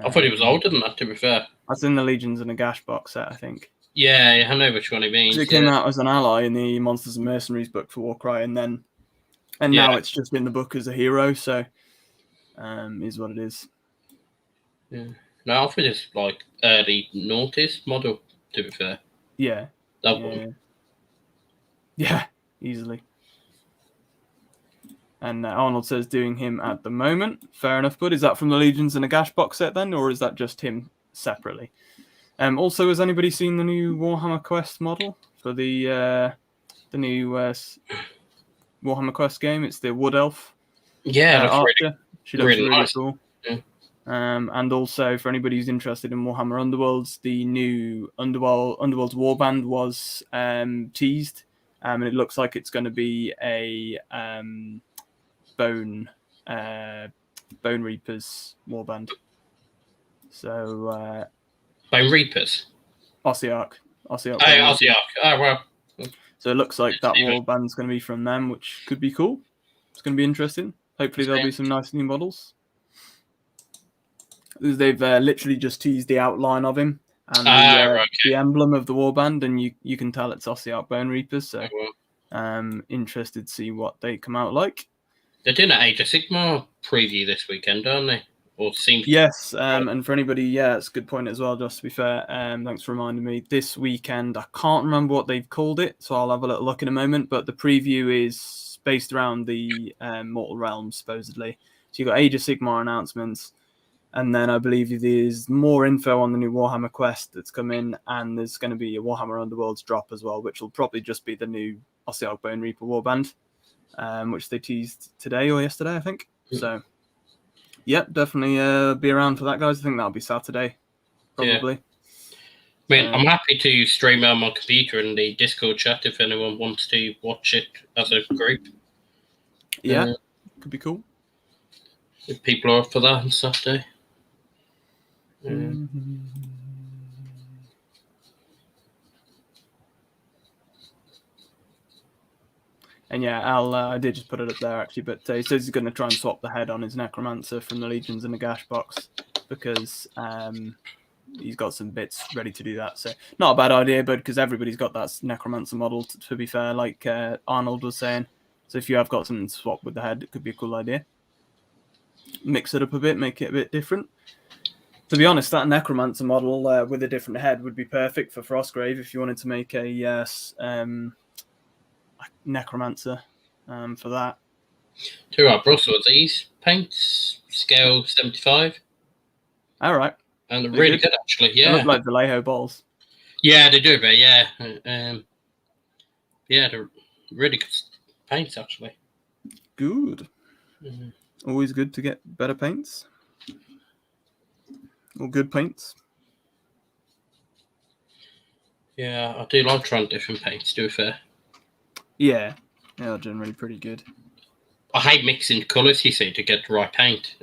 I thought it was older than that, to be fair. That's in the Legions and the Gash box set, I think. Yeah, I know which one it means. It came out as an ally in the Monsters and Mercenaries book for Warcry, and now it's just in the book as a hero, so is what it is. Yeah. No, I think it's like early noughties model, to be fair. Yeah. That one. Yeah, easily. And Arnold says doing him at the moment. Fair enough, bud. Is that from the Legions and a Gash box set then, or is that just him separately? Also, has anybody seen the new Warhammer Quest model for the new Warhammer Quest game? It's the Wood Elf. Yeah, Archer. She looks really nice. cool. Yeah. And also, for anybody who's interested in Warhammer Underworlds, the new Underworlds Warband was teased, and it looks like it's going to be a Bone Reapers warband. So Bone Reapers? Ossiarch. Ossiarch. Oh, well. So it looks like that warband's going to be from them, which could be cool. It's going to be interesting. Hopefully there'll be some nice new models. They've literally just teased the outline of him and the emblem of the warband, and you can tell it's Ossiarch Bone Reapers. So interested to see what they come out like. They're doing an Age of Sigmar preview this weekend, aren't they? Or seems yes, and for anybody, it's a good point as well, just to be fair. Thanks for reminding me. This weekend, I can't remember what they've called it, so I'll have a little look in a moment, but the preview is based around the Mortal Realms, supposedly. So you've got Age of Sigmar announcements, and then I believe there's more info on the new Warhammer Quest that's come in, and there's going to be a Warhammer Underworlds drop as well, which will probably just be the new Ossiarch Bone Reaper warband, which they teased today or yesterday, I think. So, yep, definitely be around for that, guys. I think that'll be Saturday, probably. Yeah. I mean, I'm happy to stream on my computer in the Discord chat if anyone wants to watch it as a group. Yeah, could be cool. If people are up for that on Saturday. And Al, I did just put it up there actually, but he says he's going to try and swap the head on his Necromancer from the Legions in the Gash box because he's got some bits ready to do that. So not a bad idea, but because everybody's got that Necromancer model, to be fair, like Arnold was saying. So if you have got something to swap with the head, it could be a cool idea. Mix it up a bit, make it a bit different. To be honest, that Necromancer model with a different head would be perfect for Frostgrave if you wanted to make a Necromancer for that. Two are Brussels. These paints scale 75. All right, and they're really good actually. Yeah, they look like Vallejo balls. Yeah, they do, but yeah, they're really good paints actually. Good. Always good to get better paints. Or good paints. Yeah, I do like trying different paints, to be fair. Yeah, they're generally pretty good. I hate mixing colours, you see, to get the right paint.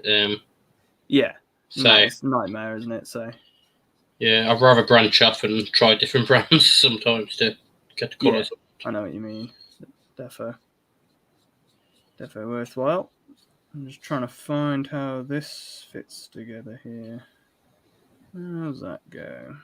Yeah, so it's a nightmare, isn't it? So yeah, I'd rather branch off and try different brands sometimes to get the colours. I know what you mean. Defo worthwhile. I'm just trying to find how this fits together here. How's that go?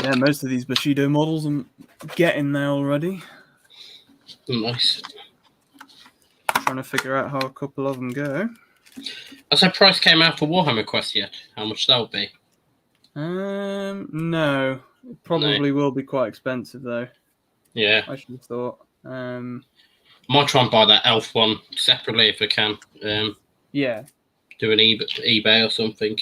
Yeah, most of these Bushido models I'm getting there already. Nice. Trying to figure out how a couple of them go. Has that price came out for Warhammer Quest yet? How much that would be? No. It probably will be quite expensive though. Yeah. I should have thought. Might try and buy that elf one separately if I can. Yeah. Do an eBay or something.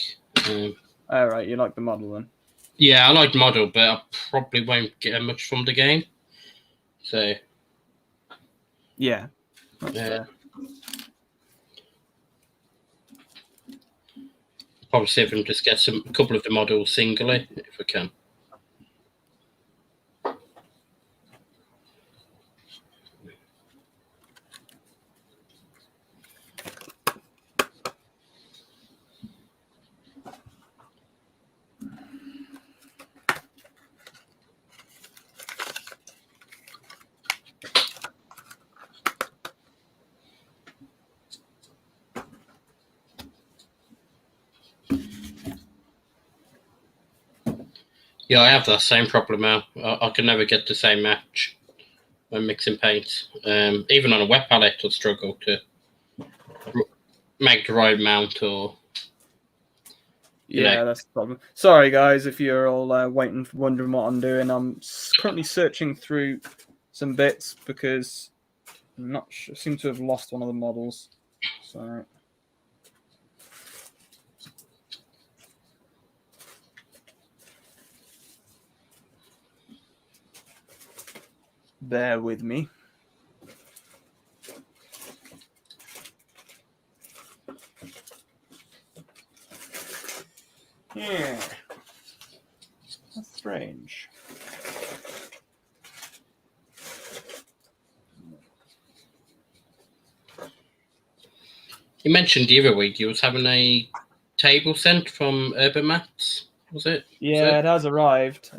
All right, you like the model then? Yeah, I like the model, but I probably won't get much from the game. So. Yeah. That's fair. Probably see if I can just get a couple of the models singly if I can. Yeah, I have that same problem now. I can never get the same match when mixing paints. Even on a wet palette, I'll struggle to make the right mount or... Yeah, that's the problem. Sorry, guys, if you're all wondering what I'm doing. I'm currently searching through some bits because I'm not sure. I seem to have lost one of the models. So... bear with me. Yeah. That's strange. You mentioned the other week you was having a table sent from Urban Mats, was it? Yeah, it has arrived.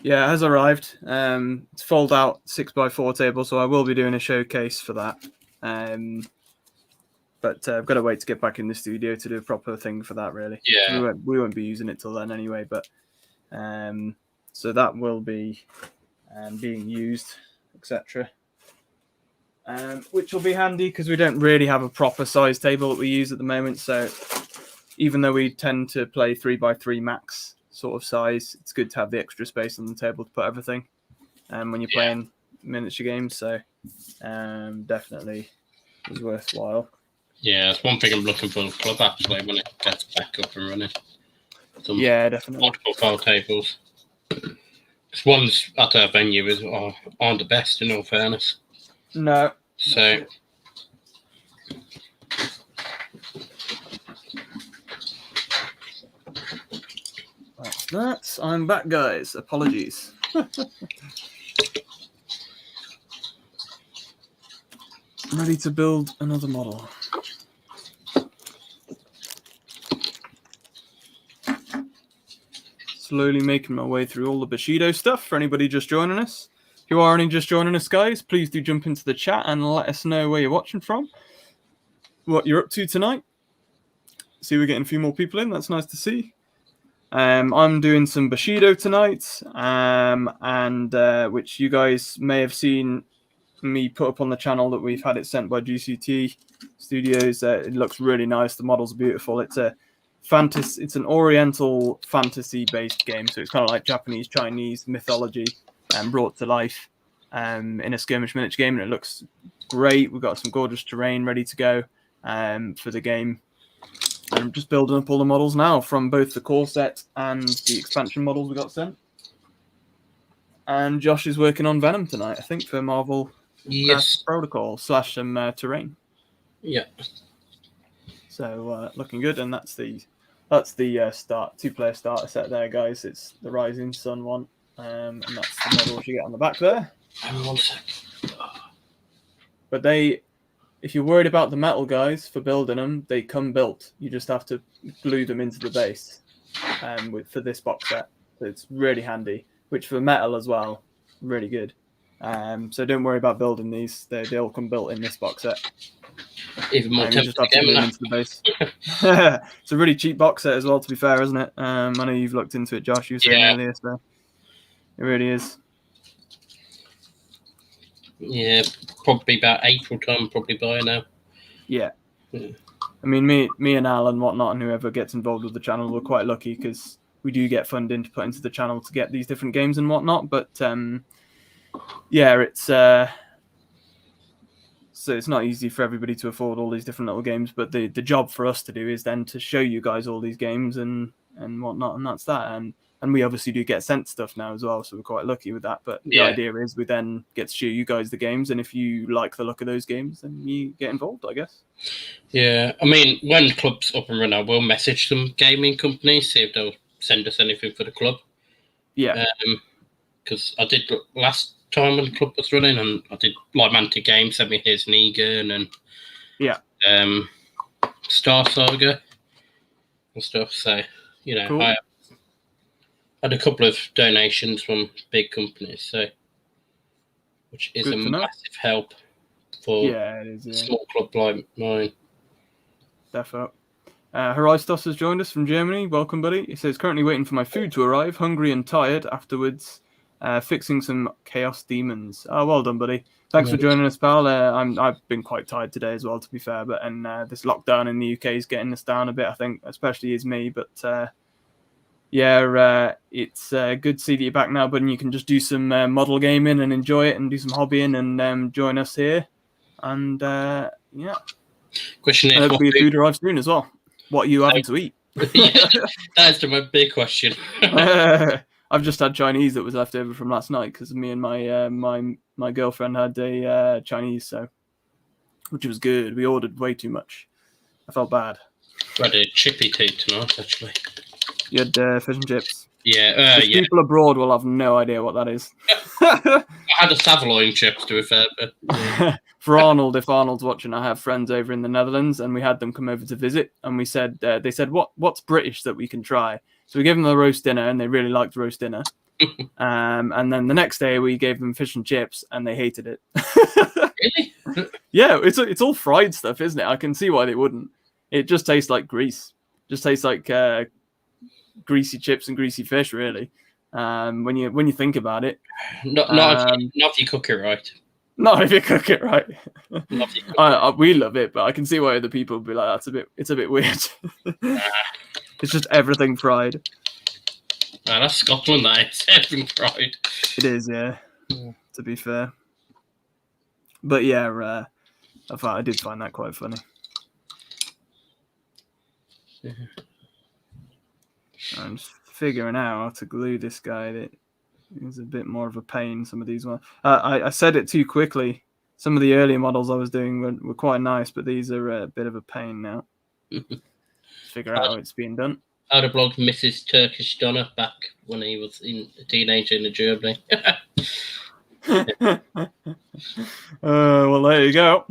Yeah, it has arrived. It's fold out 6x4 table, so I will be doing a showcase for that. But I've got to wait to get back in the studio to do a proper thing for that, really. Yeah. We won't be using it till then anyway, but so that will be being used, etc. Which will be handy because we don't really have a proper size table that we use at the moment. So even though we tend to play 3x3 max sort of size, it's good to have the extra space on the table to put everything when you're playing miniature games. So definitely is worthwhile. Yeah, that's one thing I'm looking for in the club actually when it gets back up and running. Yeah, definitely. Multiple file tables. Because ones at our venue aren't the best in all fairness. No. So. That's that. I'm back, guys. Apologies. I'm ready to build another model. Slowly making my way through all the Bushido stuff for anybody just joining us. If you are only just joining us, guys, please do jump into the chat and let us know where you're watching from, what you're up to tonight. See, we're getting a few more people in. That's nice to see. I'm doing some Bushido tonight, and which you guys may have seen me put up on the channel that we've had it sent by GCT Studios. It looks really nice. The models are beautiful. It's a fantasy. It's an Oriental fantasy-based game, so it's kind of like Japanese, Chinese mythology brought to life in a skirmish miniature game, and it looks great. We've got some gorgeous terrain ready to go for the game. And I'm just building up all the models now from both the core set and the expansion models we got sent. And Josh is working on Venom tonight, I think, for Marvel Protocol / some terrain. Yeah. So looking good, and that's the start 2-player starter set there, guys. It's the Rising Sun one, and that's the models you get on the back there. Hang on 1 sec. But if you're worried about the metal, guys, for building them, they come built. You just have to glue them into the base for this box set. So it's really handy. Which for metal as well, really good. So don't worry about building these. They all come built in this box set. Even more tempting to glue them into the base. It's a really cheap box set as well, to be fair, isn't it? I know you've looked into it, Josh. You were saying earlier, so it really is. Yeah, probably about April time, probably by now. Yeah. I mean, me and Al and whatnot, and whoever gets involved with the channel, we're quite lucky because we do get funding to put into the channel to get these different games and whatnot. But yeah, it's so it's not easy for everybody to afford all these different little games. But the job for us to do is then to show you guys all these games and whatnot, and that's that. And we obviously do get sent stuff now as well, so we're quite lucky with that. But the idea is we then get to show you guys the games, and if you like the look of those games, then you get involved, I guess. Yeah, I mean, when the club's up and running, I will message some gaming companies, see if they'll send us anything for the club. Yeah. Because I did last time when the club was running, and I did like Mantic Games sent me his Negan and Star Saga and stuff. So, you know, cool. I had a couple of donations from big companies, so which is a massive help for a small club like mine. Defo. Horistos has joined us from Germany. Welcome, buddy. He says, currently waiting for my food to arrive, hungry and tired afterwards, fixing some chaos demons. Oh, well done, buddy. Thanks for joining us, pal. I've been quite tired today as well, to be fair, but this lockdown in the UK is getting us down a bit, I think, especially as me, but it's good to see that you're back now, but you can just do some model gaming and enjoy it and do some hobbying and join us here. And question is, hopefully your food arrives soon as well. What are you having to eat? That's my big question. I've just had Chinese that was left over from last night because me and my girlfriend had a Chinese, which was good. We ordered way too much. I felt bad. I had a chippy tea tonight, actually. You had fish and chips? Yeah. People abroad will have no idea what that is. I had a Savoy chips, to be fair. But... For Arnold, if Arnold's watching, I have friends over in the Netherlands, and we had them come over to visit, and we said, they said, what's British that we can try? So we gave them the roast dinner, and they really liked roast dinner. And then the next day, we gave them fish and chips, and they hated it. Really? Yeah, it's all fried stuff, isn't it? I can see why they wouldn't. It just tastes like grease. Just tastes like greasy chips and greasy fish, really. When you think about it. Not if you cook it right. Not if you cook it right. We love it, but I can see why other people would be like, it's a bit weird. It's just everything fried. That's Scotland, that. It's everything fried. It is, yeah. To be fair. But yeah, I did find that quite funny. I'm just figuring out how to glue this guy. That is a bit more of a pain. Some of these ones, I said it too quickly. Some of the earlier models I was doing were quite nice, but these are a bit of a pain now. Figure out how it's being done. I had a blog, Mrs. Turkish Donna, back when he was a teenager in Germany. Well, there you go.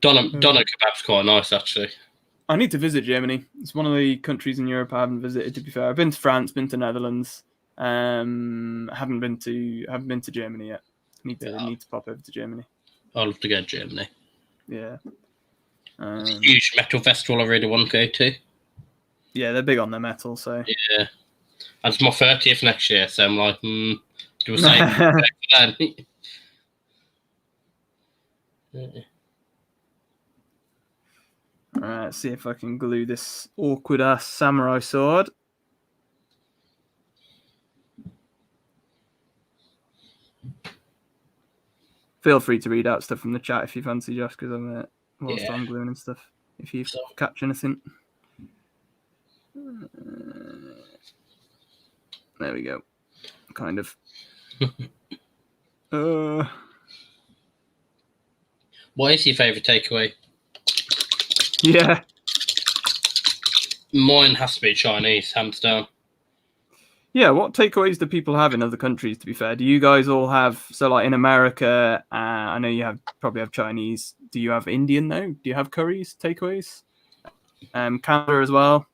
Donna kebab's quite nice, actually. I need to visit Germany. It's one of the countries in Europe I haven't visited, to be fair. I've been to France, been to Netherlands. Haven't been to Germany yet. Need to pop over to Germany. I'd love to go to Germany. Yeah. It's a huge metal festival I really want to go to. Yeah, they're big on their metal, so. Yeah. And it's my 30th next year, so I'm like, Do a save for that. Alright, let's see if I can glue this awkward ass samurai sword. Feel free to read out stuff from the chat if you fancy, Josh, because I'm whilst I'm gluing and stuff. If you catch anything. There we go. Kind of. What is your favourite takeaway? Yeah. Mine has to be Chinese, hands down. Yeah, what takeaways do people have in other countries, to be fair? Do you guys all have, so like in America, I know you probably have Chinese. Do you have Indian, though? Do you have curries, takeaways? Canada as well?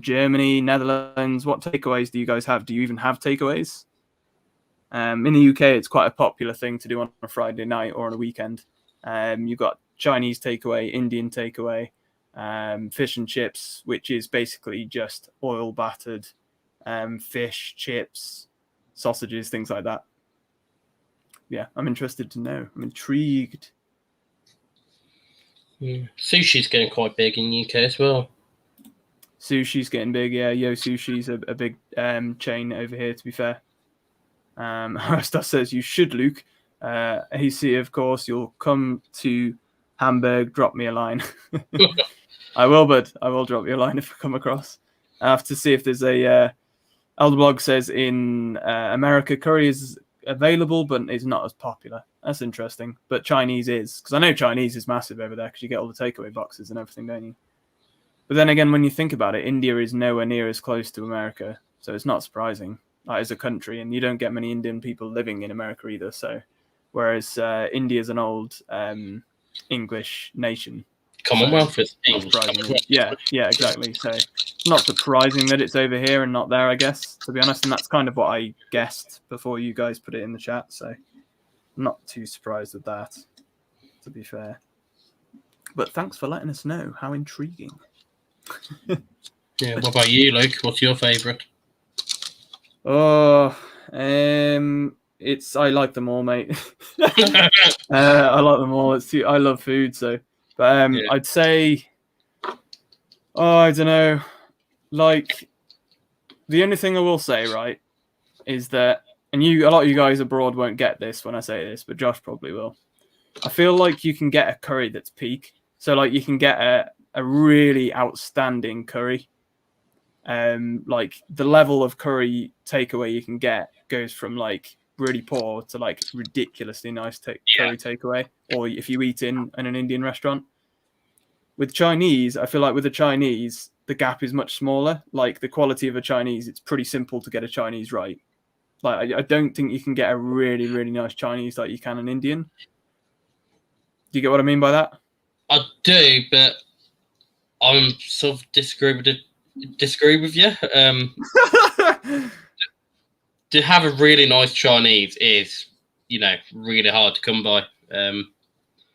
Germany, Netherlands, what takeaways do you guys have? Do you even have takeaways? In the UK, it's quite a popular thing to do on a Friday night or on a weekend. You've got Chinese takeaway, Indian takeaway, fish and chips, which is basically just oil battered fish, chips, sausages, things like that. Yeah, I'm interested to know. I'm intrigued. Sushi's getting quite big in the UK as well. Sushi's getting big, yeah. Yo Sushi's a big chain over here, to be fair. Stuff says you should, Luke. AC, of course, you'll come to Hamburg, drop me a line. I will, bud. I will drop you a line if I come across. I have to see if there's a... Elderblog says in America, curry is available, but it's not as popular. That's interesting. But Chinese is. Because I know Chinese is massive over there because you get all the takeaway boxes and everything, don't you? But then again, when you think about it, India is nowhere near as close to America. So it's not surprising. Like, as a country, and you don't get many Indian people living in America either. So, whereas India is an old English nation. Commonwealth is surprising. Yeah, exactly. So not surprising that it's over here and not there, I guess, to be honest. And that's kind of what I guessed before you guys put it in the chat. So I'm not too surprised with that, to be fair. But thanks for letting us know. How intriguing. Yeah, what about you, Luke? What's your favourite? Oh, I like them all, mate. I like them all. I love food, so. But I'd say, I don't know. Like, the only thing I will say, right, is that, and a lot of you guys abroad won't get this when I say this, but Josh probably will. I feel like you can get a curry that's peak. So, like, you can get a really outstanding curry. Like, the level of curry takeaway you can get goes from, like, really poor to, like, ridiculously nice curry takeaway. Or if you eat in an Indian restaurant. With Chinese, I feel like with the Chinese, the gap is much smaller. Like, the quality of a Chinese, it's pretty simple to get a Chinese right. Like, I don't think you can get a really, really nice Chinese like you can an Indian. Do you get what I mean by that? I do, but I'm sort of disagree with you. To have a really nice Chinese is, really hard to come by.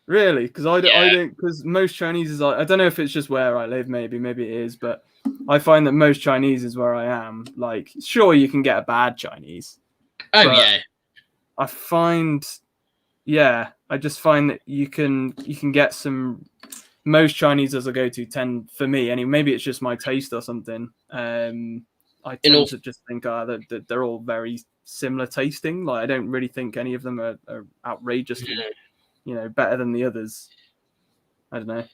Really? Because I don't. Because most Chinese is I don't know if it's just where I live. Maybe it is, but I find that most Chinese is where I am. Like, sure, you can get a bad Chinese. Oh yeah. I find, I just find that you can get some. Most Chinese as I go to tend, for me, and maybe it's just my taste or something. I tend to just think that they're all very similar tasting. Like, I don't really think any of them are outrageously, better than the others. I don't know.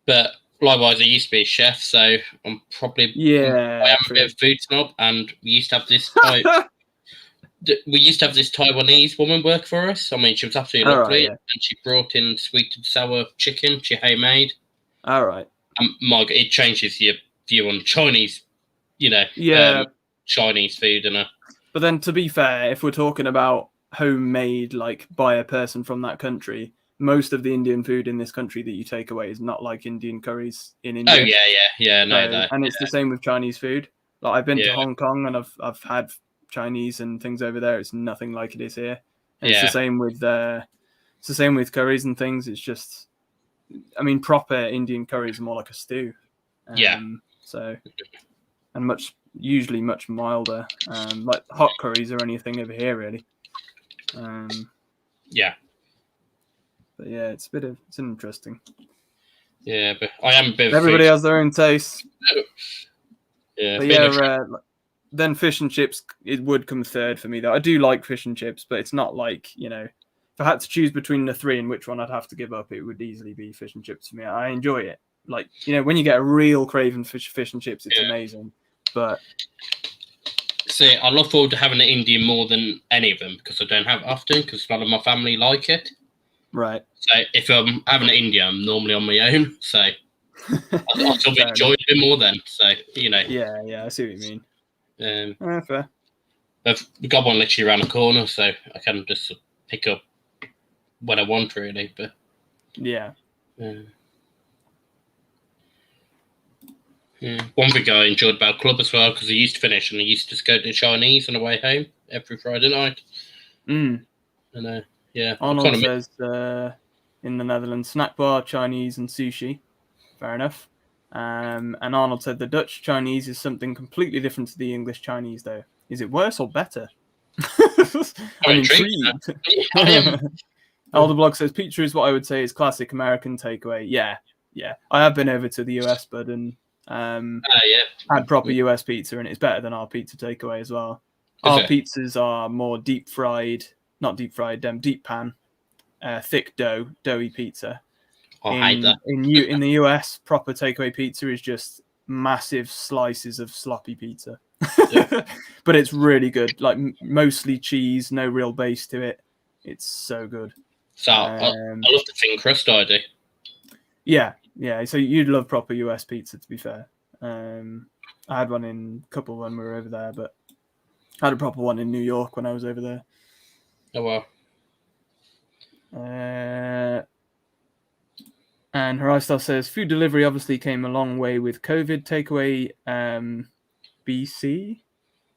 But likewise, I used to be a chef, so I'm probably I am a bit of a food snob, and we used to have this Taiwanese woman work for us. I mean, she was absolutely lovely, and she brought in sweet and sour chicken. She homemade. All right. Margaret, it changes your view on Chinese, Chinese food, and. But then, to be fair, if we're talking about homemade, like by a person from that country, most of the Indian food in this country that you take away is not like Indian curries in India. Oh yeah, no. And it's the same with Chinese food. Like, I've been to Hong Kong and I've had Chinese and things over there. It's nothing like it is here. And it's the same with curries and things. It's just, I mean, proper Indian curries are more like a stew. So and usually much milder. Like hot curries or anything over here, really. Yeah. But yeah, it's interesting. Yeah, but I am a bit. Everybody has their own taste. Yeah, but yeah, then fish and chips, it would come third for me. Though I do like fish and chips, but it's not like, you know, if I had to choose between the three and which one I'd have to give up, it would easily be fish and chips for me. I enjoy it. Like, you know, when you get a real craving for fish and chips, it's amazing. But see, I look forward to having an Indian more than any of them because I don't have it often because a lot of my family like it. Right. So if I'm having an Indian, I'm normally on my own. So I sort of enjoy it a bit more then. So, you know. Yeah, I see what you mean. Fair. I've got one literally around the corner, so I can just pick up what I want, really. But yeah. One thing I enjoyed about club as well, because I used to finish and I used to just go to Chinese on the way home every Friday night. And yeah, Arnold says in the Netherlands, snack bar, Chinese, and sushi. Fair enough. And Arnold said the Dutch Chinese is something completely different to the English Chinese, though. Is it worse or better? I'm intrigued. Alderblog says pizza is what I would say is classic American takeaway. Yeah. I have been over to the US, bud, and had proper US pizza, and it's better than our pizza takeaway as well. Our pizzas are more deep fried, not deep fried, deep pan, thick doughy pizza. I hate that. In the US, proper takeaway pizza is just massive slices of sloppy pizza. But it's really good. Like mostly cheese, no real base to it. It's so good. So I love the thin crust idea. Yeah. So you'd love proper US pizza, to be fair. I had one in a couple when we were over there, but I had a proper one in New York when I was over there. Oh wow. And Horizon says food delivery obviously came a long way with COVID. Takeaway BC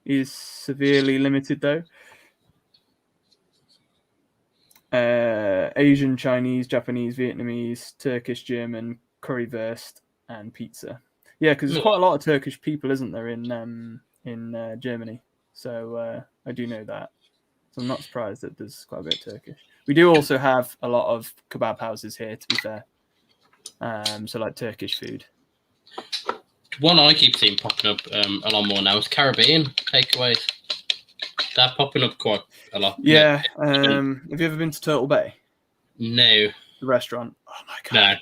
is severely limited though. Asian, Chinese, Japanese, Vietnamese, Turkish, German, currywurst, and pizza. Yeah, because there's quite a lot of Turkish people, isn't there, in Germany? So I do know that. So I'm not surprised that there's quite a bit of Turkish. We do also have a lot of kebab houses here, to be fair. So like Turkish food. One I keep seeing popping up a lot more now is Caribbean takeaways. They're popping up quite a lot. Yeah. Have you ever been to Turtle Bay? No. The restaurant. Oh my god. No.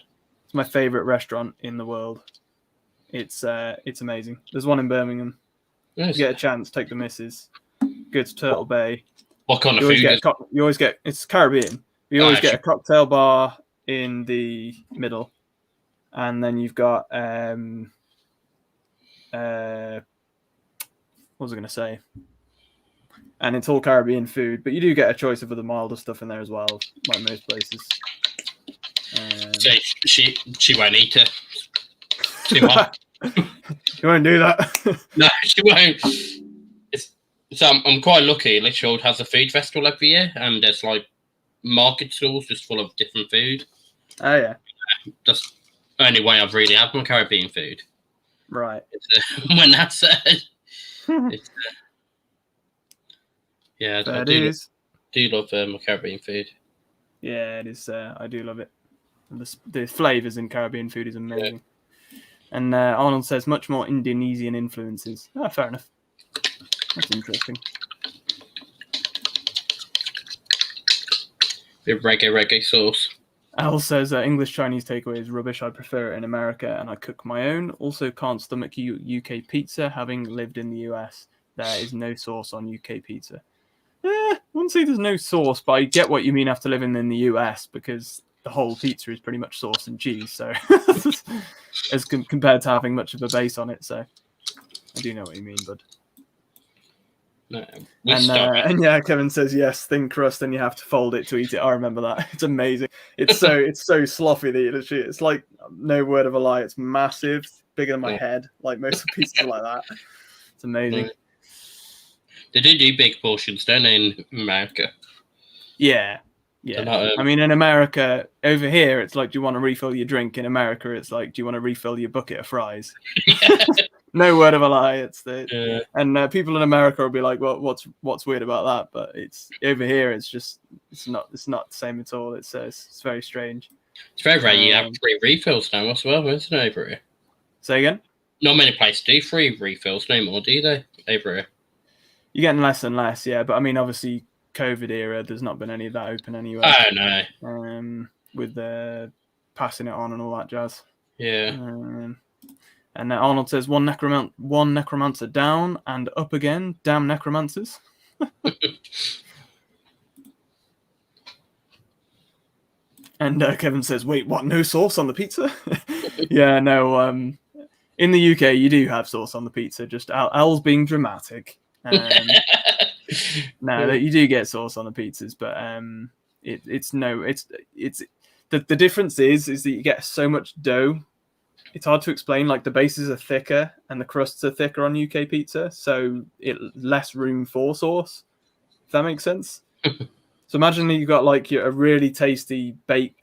It's my favorite restaurant in the world. It's amazing. There's one in Birmingham. If you get a chance, take the missus. Go to Turtle Bay. What kind of food? You always get it's Caribbean. You always get a cocktail bar in the middle, and then you've got what was I going to say? And it's all Caribbean food, but you do get a choice of other milder stuff in there as well, like most places. She won't eat it. Too hot. She won't do that. No, she won't. So I'm quite lucky. Litchfield has a food festival every year, and there's like market stalls just full of different food. Oh yeah. That's the only way I've really had my Caribbean food. Right. When that's said. Yeah, I do love my Caribbean food. Yeah, it is. I do love it. The flavors in Caribbean food is amazing. Yeah. And Arnold says much more Indonesian influences. Oh, fair enough. That's interesting. The reggae sauce. Al says English Chinese takeaway is rubbish. I prefer it in America and I cook my own. Also can't stomach UK pizza, having lived in the US. There is no sauce on UK pizza. I wouldn't say there's no sauce, but I get what you mean after living in the US because the whole pizza is pretty much sauce and cheese. So as compared to having much of a base on it. So I do know what you mean, bud. No, and yeah, Kevin says yes, thin crust, and you have to fold it to eat it. I remember that. It's amazing. It's so sloppy that it's like no word of a lie. It's massive, bigger than my head. Like most of the pizzas are like that. It's amazing. They do big portions, don't they, in America? Yeah. I mean, in America, over here, it's like, do you want to refill your drink? In America, it's like, do you want to refill your bucket of fries? No word of a lie. It's the Yeah. and people in America will be like, "Well, what's weird about that?" But it's over here. It's not the same at all. It's very strange. It's very rare you have free refills now as well, isn't it, over here? Say again? Not many places do free refills no more, do they, over here? You're getting less and less, yeah. But I mean, obviously, COVID era, there's not been any of that open anyway. Oh, no. With the passing it on and all that jazz. Yeah. And Arnold says, one necromancer down and up again. Damn necromancers. And Kevin says, wait, what? No sauce on the pizza? Yeah, no. In the UK, you do have sauce on the pizza. Just Al's being dramatic. No, you do get sauce on the pizzas, but it's the difference is that you get so much dough. It's hard to explain. Like the bases are thicker and the crusts are thicker on UK pizza, so it less room for sauce. If that makes sense. So imagine that you've got like a really tasty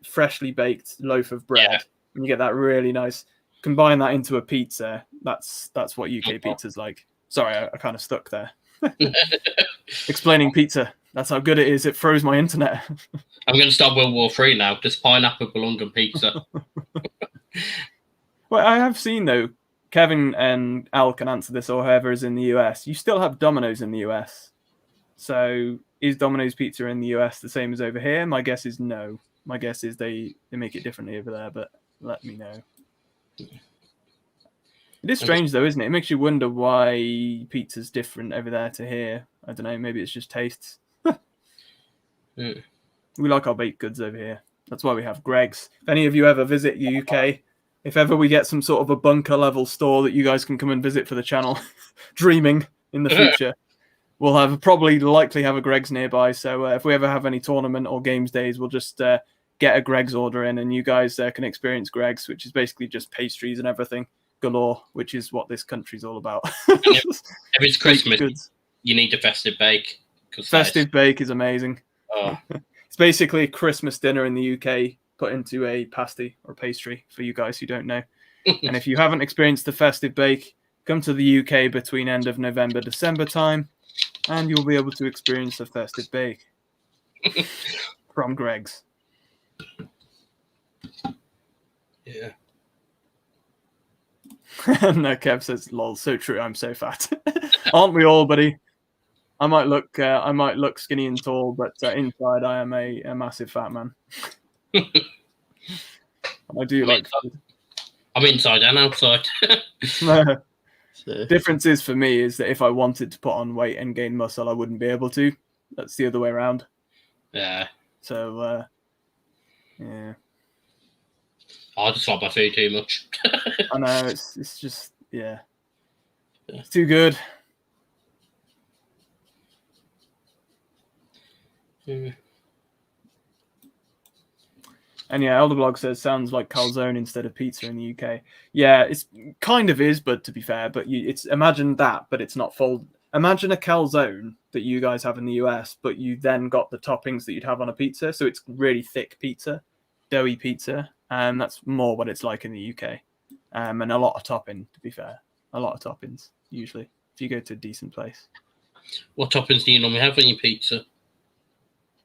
freshly baked loaf of bread, and you get that really nice. Combine that into a pizza. That's what UK pizza's like. Sorry, I kind of stuck there. Explaining pizza. That's how good it is. It froze my internet. I'm going to start World War III now. Does pineapple belong on pizza? Well, I have seen though. Kevin and Al can answer this, or whoever is in the US. You still have Domino's in the US. So is Domino's pizza in the US the same as over here? My guess is no. My guess is they make it differently over there, but let me know. It is strange though, isn't it? It makes you wonder why pizza's different over there to here. I don't know. Maybe it's just tastes. We like our baked goods over here. That's why we have Greg's. If any of you ever visit the UK, if ever we get some sort of a bunker level store that you guys can come and visit for the channel, dreaming in the future, we'll likely have a Greg's nearby. So if we ever have any tournament or games days, we'll just get a Greg's order in, and you guys can experience Greg's, which is basically just pastries and everything galore, which is what this country's all about. If it's Christmas, you need a festive bake. Festive bake is amazing. Oh. It's basically a Christmas dinner in the UK put into a pasty or pastry for you guys who don't know. And if you haven't experienced the festive bake, come to the UK between end of November, December time, and you'll be able to experience the festive bake from Greg's. Yeah. No, Kev says, "Lol, so true. I'm so fat." Aren't we all, buddy? I might look skinny and tall, but inside I am a massive fat man. I do like food. I'm inside and outside. The difference is for me is that if I wanted to put on weight and gain muscle, I wouldn't be able to. That's the other way around. Yeah. So, yeah. I just like my food too much. I know, it's just, yeah. It's too good. Yeah. And yeah, Elderblog says, sounds like calzone instead of pizza in the UK. Yeah, it's kind of is, but to be fair, but it's imagine that, but it's not fold. Imagine a calzone that you guys have in the US, but you then got the toppings that you'd have on a pizza. So it's really thick pizza, doughy pizza. And that's more what it's like in the UK. And a lot of topping, to be fair. A lot of toppings, usually, if you go to a decent place. What toppings do you normally have on your pizza?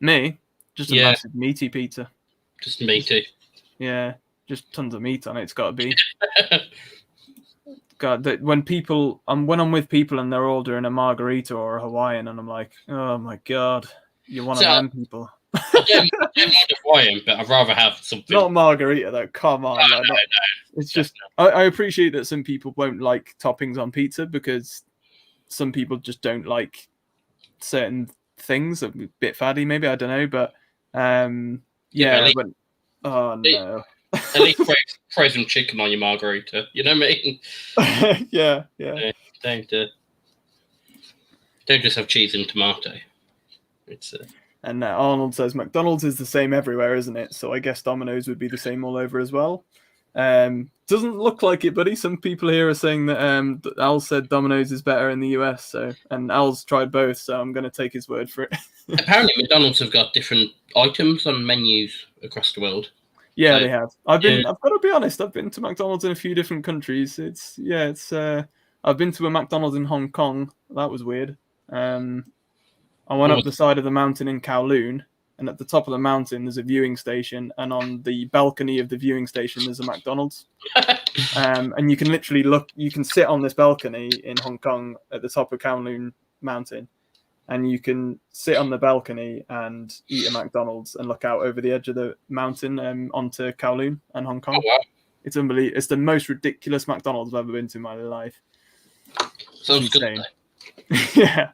Me? Just a massive meaty pizza. Just meaty. Yeah, just tons of meat on it. It's got to be. God, when I'm with people and they're ordering a margarita or a Hawaiian, and I'm like, oh my God, you're one of them people. I don't mind Hawaiian, but I'd rather have something. Not margarita though. Come on. No. It's just I appreciate that some people won't like toppings on pizza because some people just don't like certain things. A bit fatty, maybe, I don't know, but but oh no. At least frozen chicken on your margarita. You know what I mean? Yeah. Don't just have cheese and tomato. It's And Arnold says McDonald's is the same everywhere, isn't it? So I guess Domino's would be the same all over as well. Doesn't look like it, buddy. Some people here are saying that Al said Domino's is better in the US. And Al's tried both, so I'm going to take his word for it. Apparently, McDonald's have got different items on menus across the world. Yeah, they have. I've got to be honest. I've been to McDonald's in a few different countries. It's I've been to a McDonald's in Hong Kong. That was weird. I went up the side of the mountain in Kowloon, and at the top of the mountain there's a viewing station, and on the balcony of the viewing station there's a McDonald's. And you can literally look. You can sit on this balcony in Hong Kong at the top of Kowloon Mountain, and you can sit on the balcony and eat a McDonald's and look out over the edge of the mountain onto Kowloon and Hong Kong. Oh, wow. It's unbelievable. It's the most ridiculous McDonald's I've ever been to in my life. Sounds good. Yeah.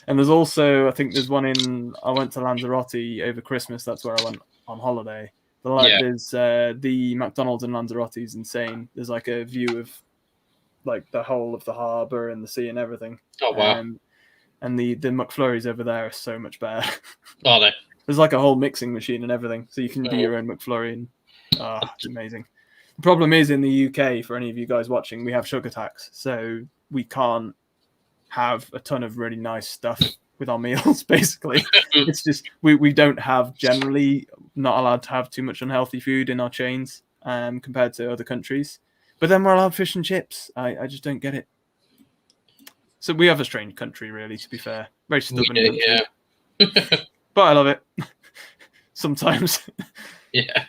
And there's also, I think there's one I went to Lanzarote over Christmas. That's where I went on holiday. But there's the McDonald's in Lanzarote is insane. There's like a view of like the whole of the harbour and the sea and everything. Oh, wow. And the McFlurries over there are so much better. Are they? There's like a whole mixing machine and everything. So you can do your own McFlurry. And, it's amazing. The problem is in the UK, for any of you guys watching, we have sugar tax. So we can't have a ton of really nice stuff with our meals, basically. It's just we don't have, generally not allowed to have too much unhealthy food in our chains compared to other countries. But then we're allowed fish and chips. I just don't get it. So we have a strange country, really, to be fair. Very stubborn country. Yeah. But I love it. Sometimes. Yeah.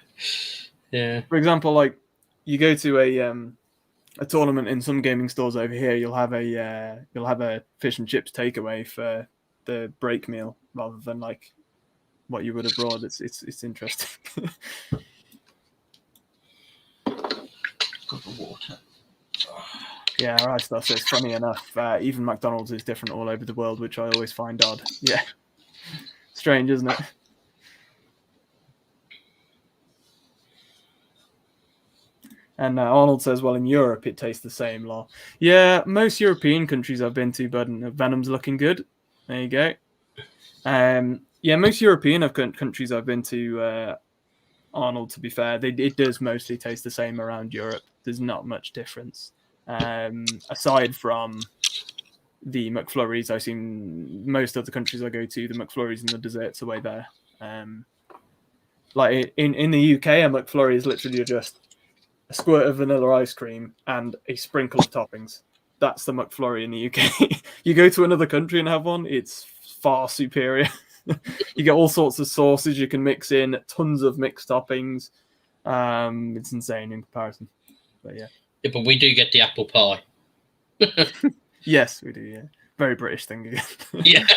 Yeah. For example, like you go to a tournament in some gaming stores over here, you'll have a fish and chips takeaway for the break meal rather than like what you would abroad. It's interesting. Cup of water. Yeah, right stuff. So it's funny enough. Even McDonald's is different all over the world, which I always find odd. Yeah, strange, isn't it? And Arnold says, well, in Europe, it tastes the same, lol. Yeah, most European countries I've been to, bud, and Venom's looking good. There you go. Yeah, most European countries I've been to, Arnold, to be fair, it does mostly taste the same around Europe. There's not much difference. Aside from the McFlurries, I've seen most other countries I go to, the McFlurries and the desserts are way better. Like in the UK, a McFlurry is literally just a squirt of vanilla ice cream and a sprinkle of toppings. That's the McFlurry in the UK. You go to another country and have one, it's far superior. You get all sorts of sauces you can mix in, tons of mixed toppings. It's insane in comparison. But yeah. Yeah, but we do get the apple pie. Yes, we do, yeah. Very British thing again. Yeah.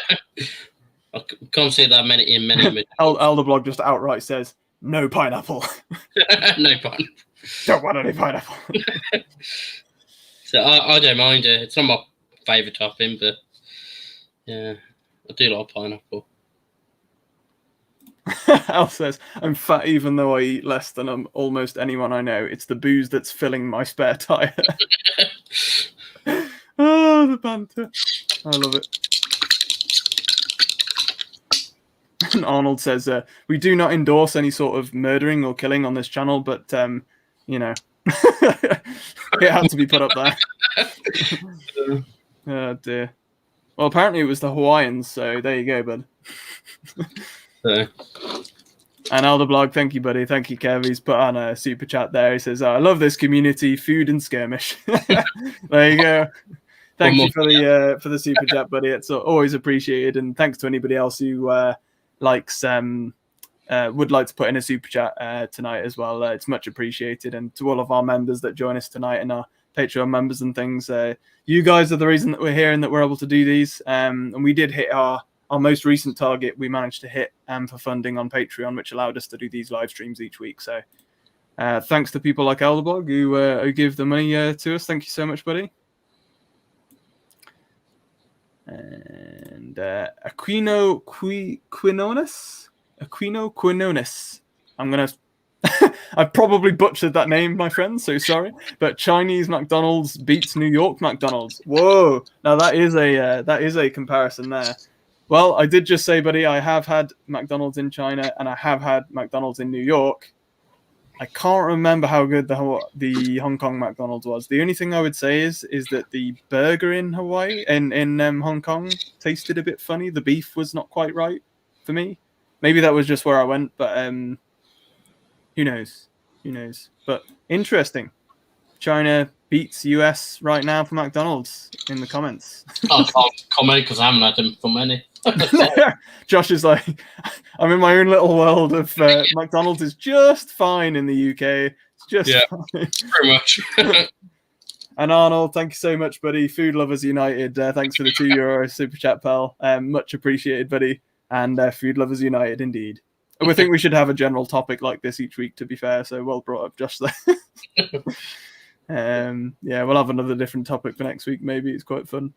I can't say that in many Elderblog just outright says, no pineapple. No pineapple. Don't want any pineapple. So I don't mind it. It's not my favourite topping, but yeah, I do like pineapple. Al says, I'm fat even though I eat less than almost anyone I know. It's the booze that's filling my spare tyre. Oh, the banter. I love it. And Arnold says, we do not endorse any sort of murdering or killing on this channel, but, you know, it had to be put up there. Oh, dear. Well, apparently it was the Hawaiians, so there you go, bud. And Elderblog, thank you, buddy. Thank you, Kev. He's put on a super chat there. He says, I love this community, food and skirmish. There you go. Thank you for the super chat, buddy. It's always appreciated. And thanks to anybody else who likes would like to put in a super chat tonight as well. It's much appreciated. And to all of our members that join us tonight and our Patreon members and things, you guys are the reason that we're here and that we're able to do these. And we did hit our most recent target. We managed to hit for funding on Patreon, which allowed us to do these live streams each week. So thanks to people like Elderblog who give the money to us. Thank you so much, buddy. And Aquino Quinones. I'm gonna. I probably butchered that name, my friend. So sorry, but Chinese McDonald's beats New York McDonald's. Whoa! Now that is a comparison there. Well, I did just say, buddy, I have had McDonald's in China and I have had McDonald's in New York. I can't remember how good the Hong Kong McDonald's was. The only thing I would say is that the burger in Hawaii in Hong Kong tasted a bit funny. The beef was not quite right for me. Maybe that was just where I went, but who knows? Who knows? But interesting. China beats US right now for McDonald's in the comments. I can't comment because I haven't had them for many. Josh is like, I'm in my own little world of McDonald's is just fine in the UK. It's just fine. Pretty much. And Arnold, thank you so much, buddy. Food Lovers United. Thanks for the €2 super chat, pal. Much appreciated, buddy. And Food Lovers United, indeed. We think we should have a general topic like this each week, to be fair. So well brought up, Josh, there. Yeah, we'll have another different topic for next week. Maybe it's quite fun.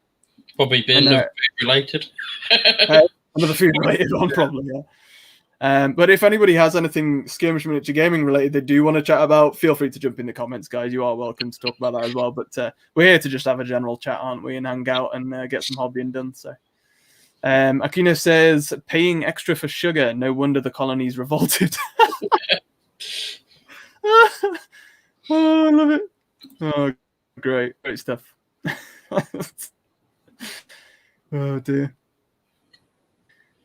Probably been food related. Another food related one, probably, yeah. But if anybody has anything Skirmish Miniature Gaming related they do want to chat about, feel free to jump in the comments, guys. You are welcome to talk about that as well. But we're here to just have a general chat, aren't we, and hang out and get some hobbying done. So, Aquino says, paying extra for sugar. No wonder the colonies revolted. Oh, I love it. Oh, great stuff. Oh dear.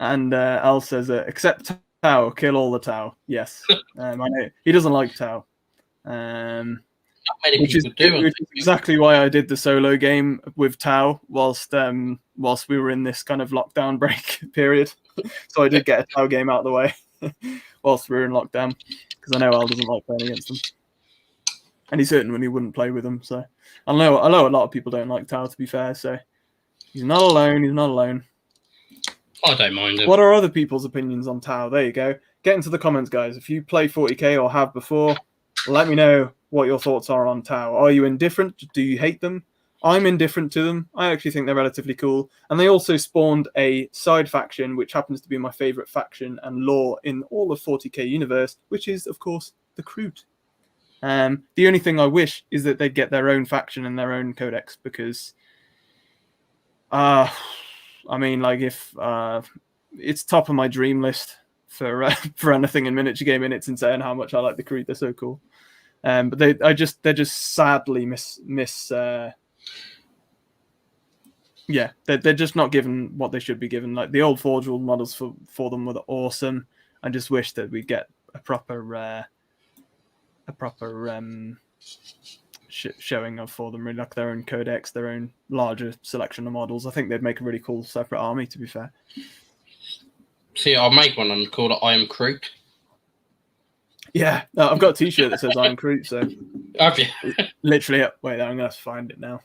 And Al says, accept Tau, kill all the Tau. Yes. I know he doesn't like Tau. Not many people do. Which is exactly why I did the solo game with Tau whilst we were in this kind of lockdown break period. So I did get a Tau game out of the way whilst we were in lockdown, because I know Al doesn't like playing against them. And he certainly wouldn't play with them. So I know a lot of people don't like Tau, to be fair. So he's not alone. I don't mind it. What are other people's opinions on Tau? There you go. Get into the comments, guys. If you play 40k or have before, let me know what your thoughts are on Tau. Are you indifferent? Do you hate them? I'm indifferent to them. I actually think they're relatively cool. And they also spawned a side faction, which happens to be my favorite faction and lore in all of 40k universe, which is, of course, the Kroot. The only thing I wish is that they'd get their own faction and their own codex, because I mean, like, if it's top of my dream list for anything in miniature gaming. It's insane how much I like the Kroot. They're so cool. But they're just sadly they're just not given what they should be given. Like, the old Forge World models for them were awesome. I just wish that we'd get a proper showing of for them, really, like their own codex, their own larger selection of models. I think they'd make a really cool separate army, to be fair. See, I'll make one and call it I Am Kroot. Yeah, I've got a t-shirt that says I Am Kroot, so Have you? Literally, wait, I'm going to find it now.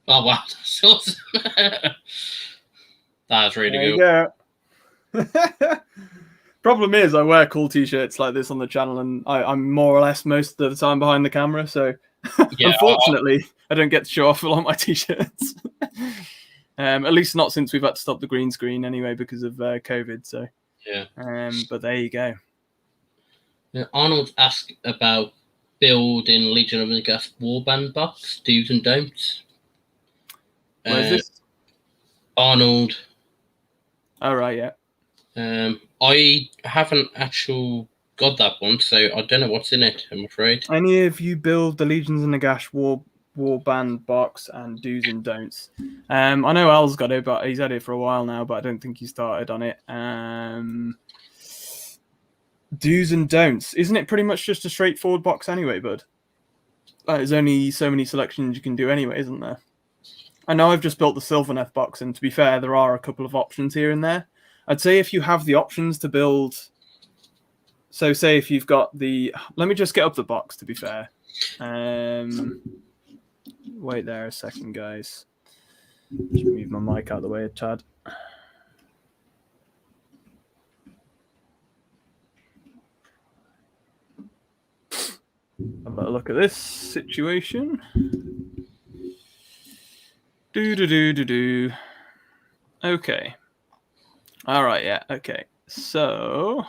Oh wow, that's awesome. That's really There good. you go. Problem is, I wear cool t-shirts like this on the channel, and I'm more or less most of the time behind the camera, so Yeah, unfortunately, I don't get to show off a lot of my t-shirts. At least not since we've had to stop the green screen anyway because of COVID. So yeah. But there you go. Arnold asked about building Legion of the Gas warband box, do's and don'ts. Where's this? Arnold. All right, yeah. I haven't actually got that one, so I don't know what's in it, I'm afraid. Any of you build the Legions of Nagash warband box and do's and don'ts? I know Al's got it, but he's had it for a while now, but I don't think he started on it. Do's and don'ts. Isn't it pretty much just a straightforward box anyway, bud? There's only so many selections you can do anyway, isn't there? I know I've just built the Sylvaneth box, and to be fair, there are a couple of options here and there. I'd say if you have the options to build... So say if you've got the... Let me just get up the box, to be fair. Wait there a second, guys. Just move my mic out of the way a tad. Have a look at this situation. Do. Okay. All right, yeah, okay. So...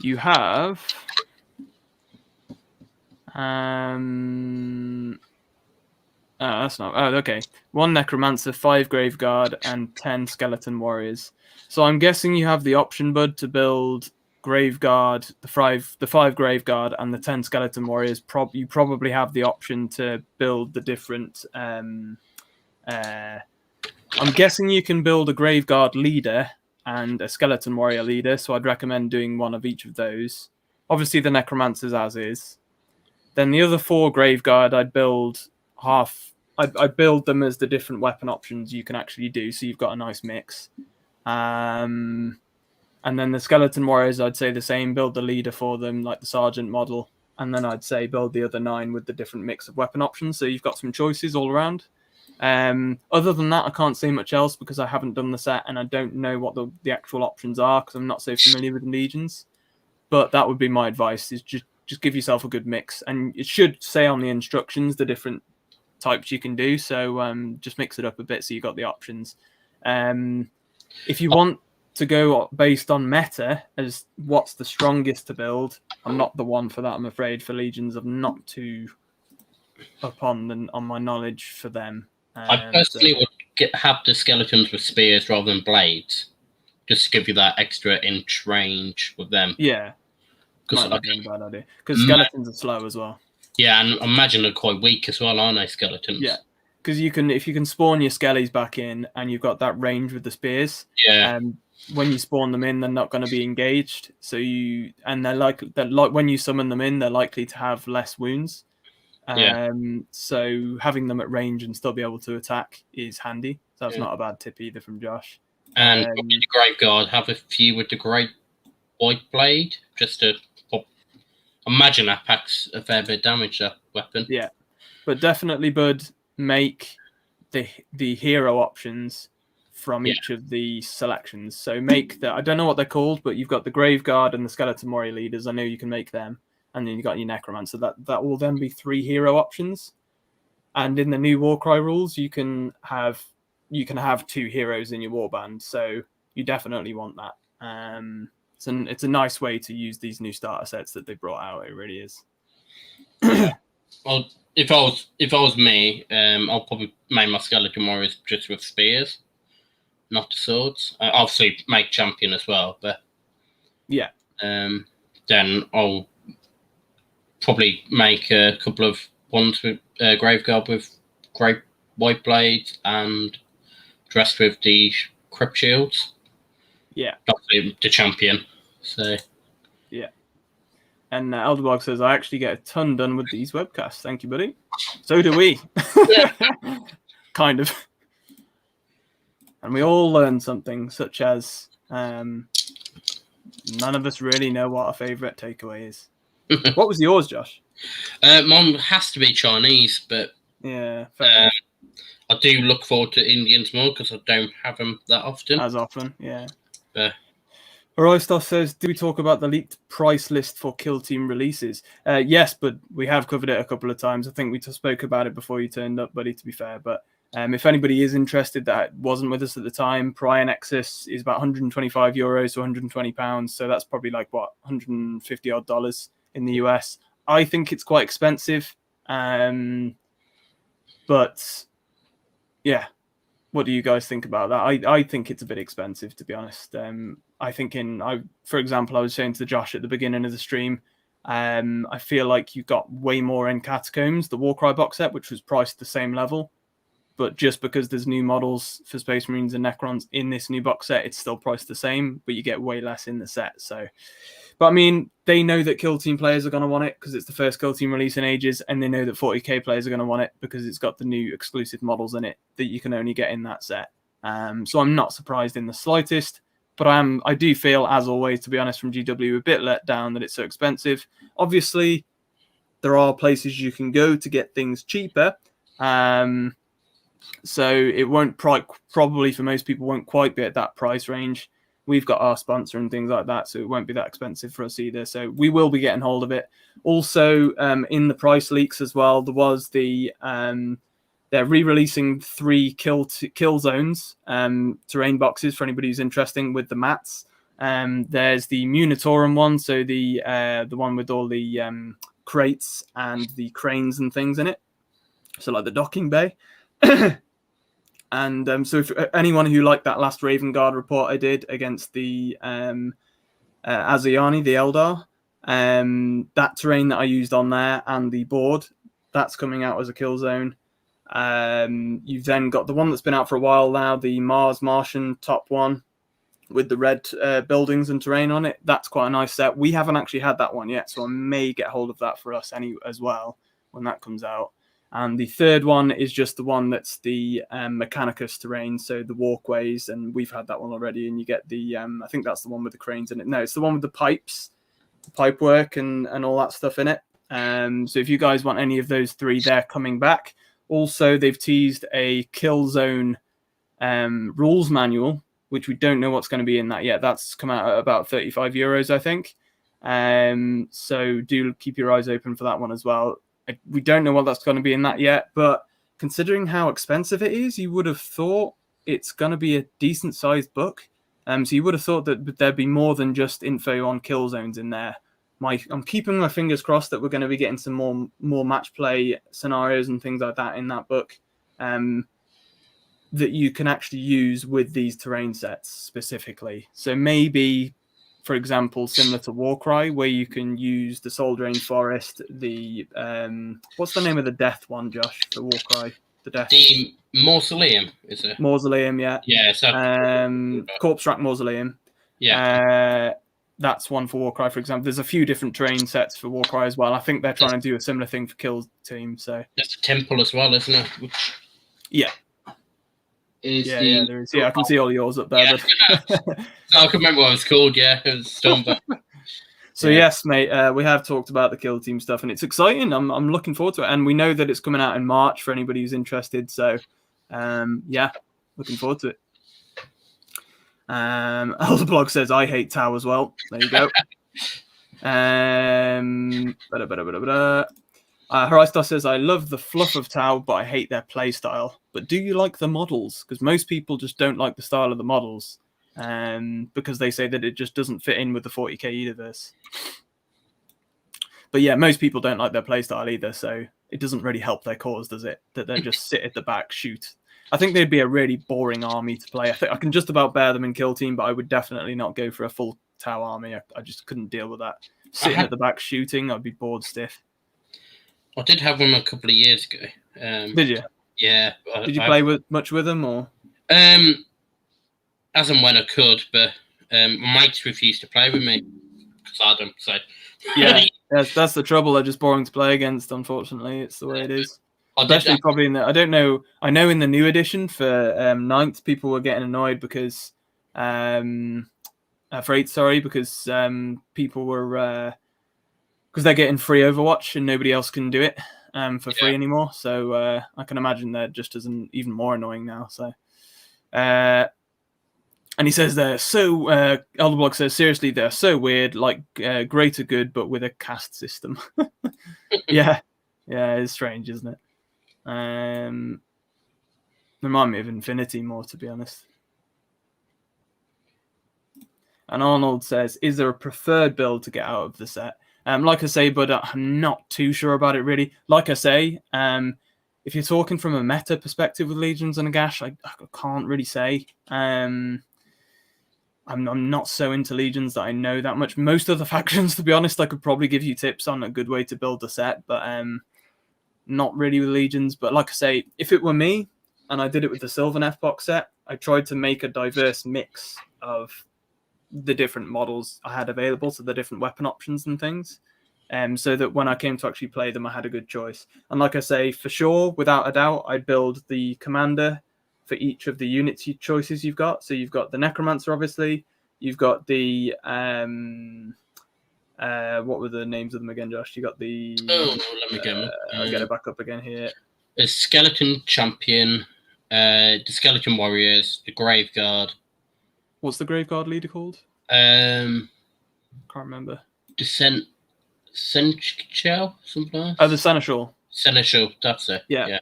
you have... Oh, that's not. Oh, okay. 1 Necromancer, 5 Graveguard, and 10 Skeleton Warriors. So I'm guessing you have the option, bud, to build Graveguard, the five Graveguard, and the 10 Skeleton Warriors. You probably have the option to build the different. I'm guessing you can build a Graveguard leader and a Skeleton Warrior leader. So I'd recommend doing one of each of those. Obviously, the Necromancers as is. Then the other 4 Graveguard, I'd build half. I build them as the different weapon options you can actually do, so you've got a nice mix. And then the Skeleton Warriors, I'd say the same. Build the leader for them, like the Sergeant model. And then I'd say build the other 9 with the different mix of weapon options, so you've got some choices all around. Other than that, I can't say much else because I haven't done the set and I don't know what the actual options are because I'm not so familiar with the legions. But that would be my advice: is just give yourself a good mix, and it should say on the instructions the different types you can do. So just mix it up a bit so you got the options. If you want to go based on meta as what's the strongest to build, I'm not the one for that. I'm afraid for legions, I'm not too up on my knowledge for them. I personally would have the skeletons with spears rather than blades, just to give you that extra inch range with them. Yeah, might not be a bad idea because skeletons are slow as well. Yeah, and I imagine they're quite weak as well, aren't they, skeletons? Yeah, because if you can spawn your skellies back in and you've got that range with the spears. Yeah. When you spawn them in, they're not going to be engaged. So they're like when you summon them in, they're likely to have less wounds. So having them at range and still be able to attack is handy. So that's not a bad tip either from Josh. And the Graveguard, have a few with the Great White Blade, just to imagine that packs a fair bit of damage, that weapon. Yeah, but definitely, bud, make the hero options from each of the selections. So make I don't know what they're called, but you've got the Graveguard and the Skeleton Warrior leaders. I know you can make them. And then you got your Necromancer. That will then be 3 hero options. And in the new Warcry rules, you can have 2 heroes in your warband. So you definitely want that. It's a nice way to use these new starter sets that they brought out. It really is. Well, if I was me, I'll probably make my Skeleton Warriors just with spears, not the swords. Obviously, make champion as well, but yeah. Then I'll probably make a couple of ones with Graveguard with Great White Blades and dressed with the Crypt Shields. Yeah. Obviously, the champion. So. Yeah. And Elderbog says, I actually get a ton done with these webcasts. Thank you, buddy. So do we. Kind of. And we all learn something, such as none of us really know what our favourite takeaway is. What was yours, Josh? Mine has to be Chinese, but yeah, fair I do look forward to Indians more because I don't have them that often. As often, yeah. Roystar says, do we talk about the leaked price list for Kill Team releases? Yes, but we have covered it a couple of times. I think we spoke about it before you turned up, buddy, to be fair. But if anybody is interested that wasn't with us at the time, Prior Nexus is about €125 to £120. So that's probably like, what, $150 odd in the US. I think it's quite expensive. But yeah, what do you guys think about that? I think it's a bit expensive, to be honest. I think for example, I was saying to Josh at the beginning of the stream, I feel like you got way more in Catacombs, the Warcry box set, which was priced the same level. But just because there's new models for Space Marines and Necrons in this new box set, it's still priced the same, but you get way less in the set. So, but I mean, they know that Kill Team players are going to want it because it's the first Kill Team release in ages, and they know that 40k players are going to want it because it's got the new exclusive models in it that you can only get in that set. So I'm not surprised in the slightest, but I do feel, as always, to be honest, from GW, a bit let down that it's so expensive. Obviously, there are places you can go to get things cheaper. So it won't probably for most people won't quite be at that price range. We've got our sponsor and things like that, so it won't be that expensive for us either. So we will be getting hold of it. Also, in the price leaks as well, there was they're re-releasing 3 kill zones terrain boxes for anybody who's interested with the mats. There's the Munitorum one, so the one with all the crates and the cranes and things in it. So like the docking bay. And so if anyone who liked that last Raven Guard report I did against the Aziani, the Eldar, that terrain that I used on there and the board, that's coming out as a kill zone. You've then got the one that's been out for a while now, the Martian top one with the red buildings and terrain on it. That's quite a nice set. We haven't actually had that one yet, so I may get hold of that for us as well when that comes out. And the third one is just the one that's the Mechanicus terrain, so the walkways, and we've had that one already, and you get the, I think that's the one with the cranes in it. No, it's the one with the pipes, the pipe work and all that stuff in it. So if you guys want any of those three, they're coming back. Also, they've teased a kill zone rules manual, which we don't know what's going to be in that yet. That's come out at about €35, I think. So do keep your eyes open for that one as well. We don't know what that's going to be in that yet, but considering how expensive it is, you would have thought it's going to be a decent sized book. So you would have thought that there'd be more than just info on kill zones in there. I'm keeping my fingers crossed that we're going to be getting some more match play scenarios and things like that in that book that you can actually use with these terrain sets specifically. So maybe, for example, similar to Warcry, where you can use the Soul Drain Forest, the what's the name of the Death one, Josh, for Warcry? The Mausoleum, is it? Mausoleum, yeah. Yeah, so Corpse Rack Mausoleum. Yeah. That's one for Warcry, for example. There's a few different terrain sets for Warcry as well. I think they're trying to do a similar thing for Kill Team. So there's a temple as well, isn't it? Yeah. There is. Yeah, I can see all yours up there. Yeah. But I can remember what it was called. Yeah, it was Stormberg. So yes, mate, we have talked about the Kill Team stuff, and it's exciting. I'm looking forward to it, and we know that it's coming out in March for anybody who's interested. So, yeah, looking forward to it. Elderblog says I hate Tau as well. There you go. Horistar says I love the fluff of Tau, but I hate their play style. But do you like the models? Because most people just don't like the style of the models. Because they say that it just doesn't fit in with the 40k universe. But yeah, most people don't like their playstyle either, so it doesn't really help their cause, does it? That they just sit at the back, shoot. I think they'd be a really boring army to play. I think I can just about bear them in Kill Team, but I would definitely not go for a full Tau army. I just couldn't deal with that. Sitting at the back shooting, I'd be bored stiff. I did have one a couple of years ago. Did you? Yeah. Did you play much with them, or? As and when I could, but my mates refused to play with me because I don't. So yeah, that's the trouble. They're just boring to play against. Unfortunately, it's the way it is. Especially probably in the. I don't know. I know in the new edition for 9th, people were getting annoyed because for 8th, sorry, because people were because they're getting free Overwatch and nobody else can do it for free anymore. So I can imagine they're just as even more annoying now. So. And he says they're so, Elderblog says, seriously, they're so weird, like greater good, but with a caste system. Yeah, it's strange, isn't it? Remind me of Infinity more, to be honest. And Arnold says, is there a preferred build to get out of the set? Like I say, but I'm not too sure about it, really. Like I say, if you're talking from a meta perspective with Legions and Nagash, I can't really say. I'm not so into Legions that I know that much. Most of the factions, to be honest, I could probably give you tips on a good way to build the set, but not really with Legions. But like I say, if it were me, and I did it with the Sylvaneth box set, I tried to make a diverse mix of the different models I had available, so the different weapon options and things, so that when I came to actually play them, I had a good choice. And like I say, for sure, without a doubt, I'd build the commander for each of the units choices you've got. So you've got the Necromancer, obviously. You've got the what were the names of them again, Josh? You got the let me get I'll get it back up again here. The Skeleton Champion, the Skeleton Warriors, the Grave Guard. What's the Grave Guard leader called? Can't remember. Seneschal, something like that. Oh, the Seneschal. Seneschal, that's it. Yeah.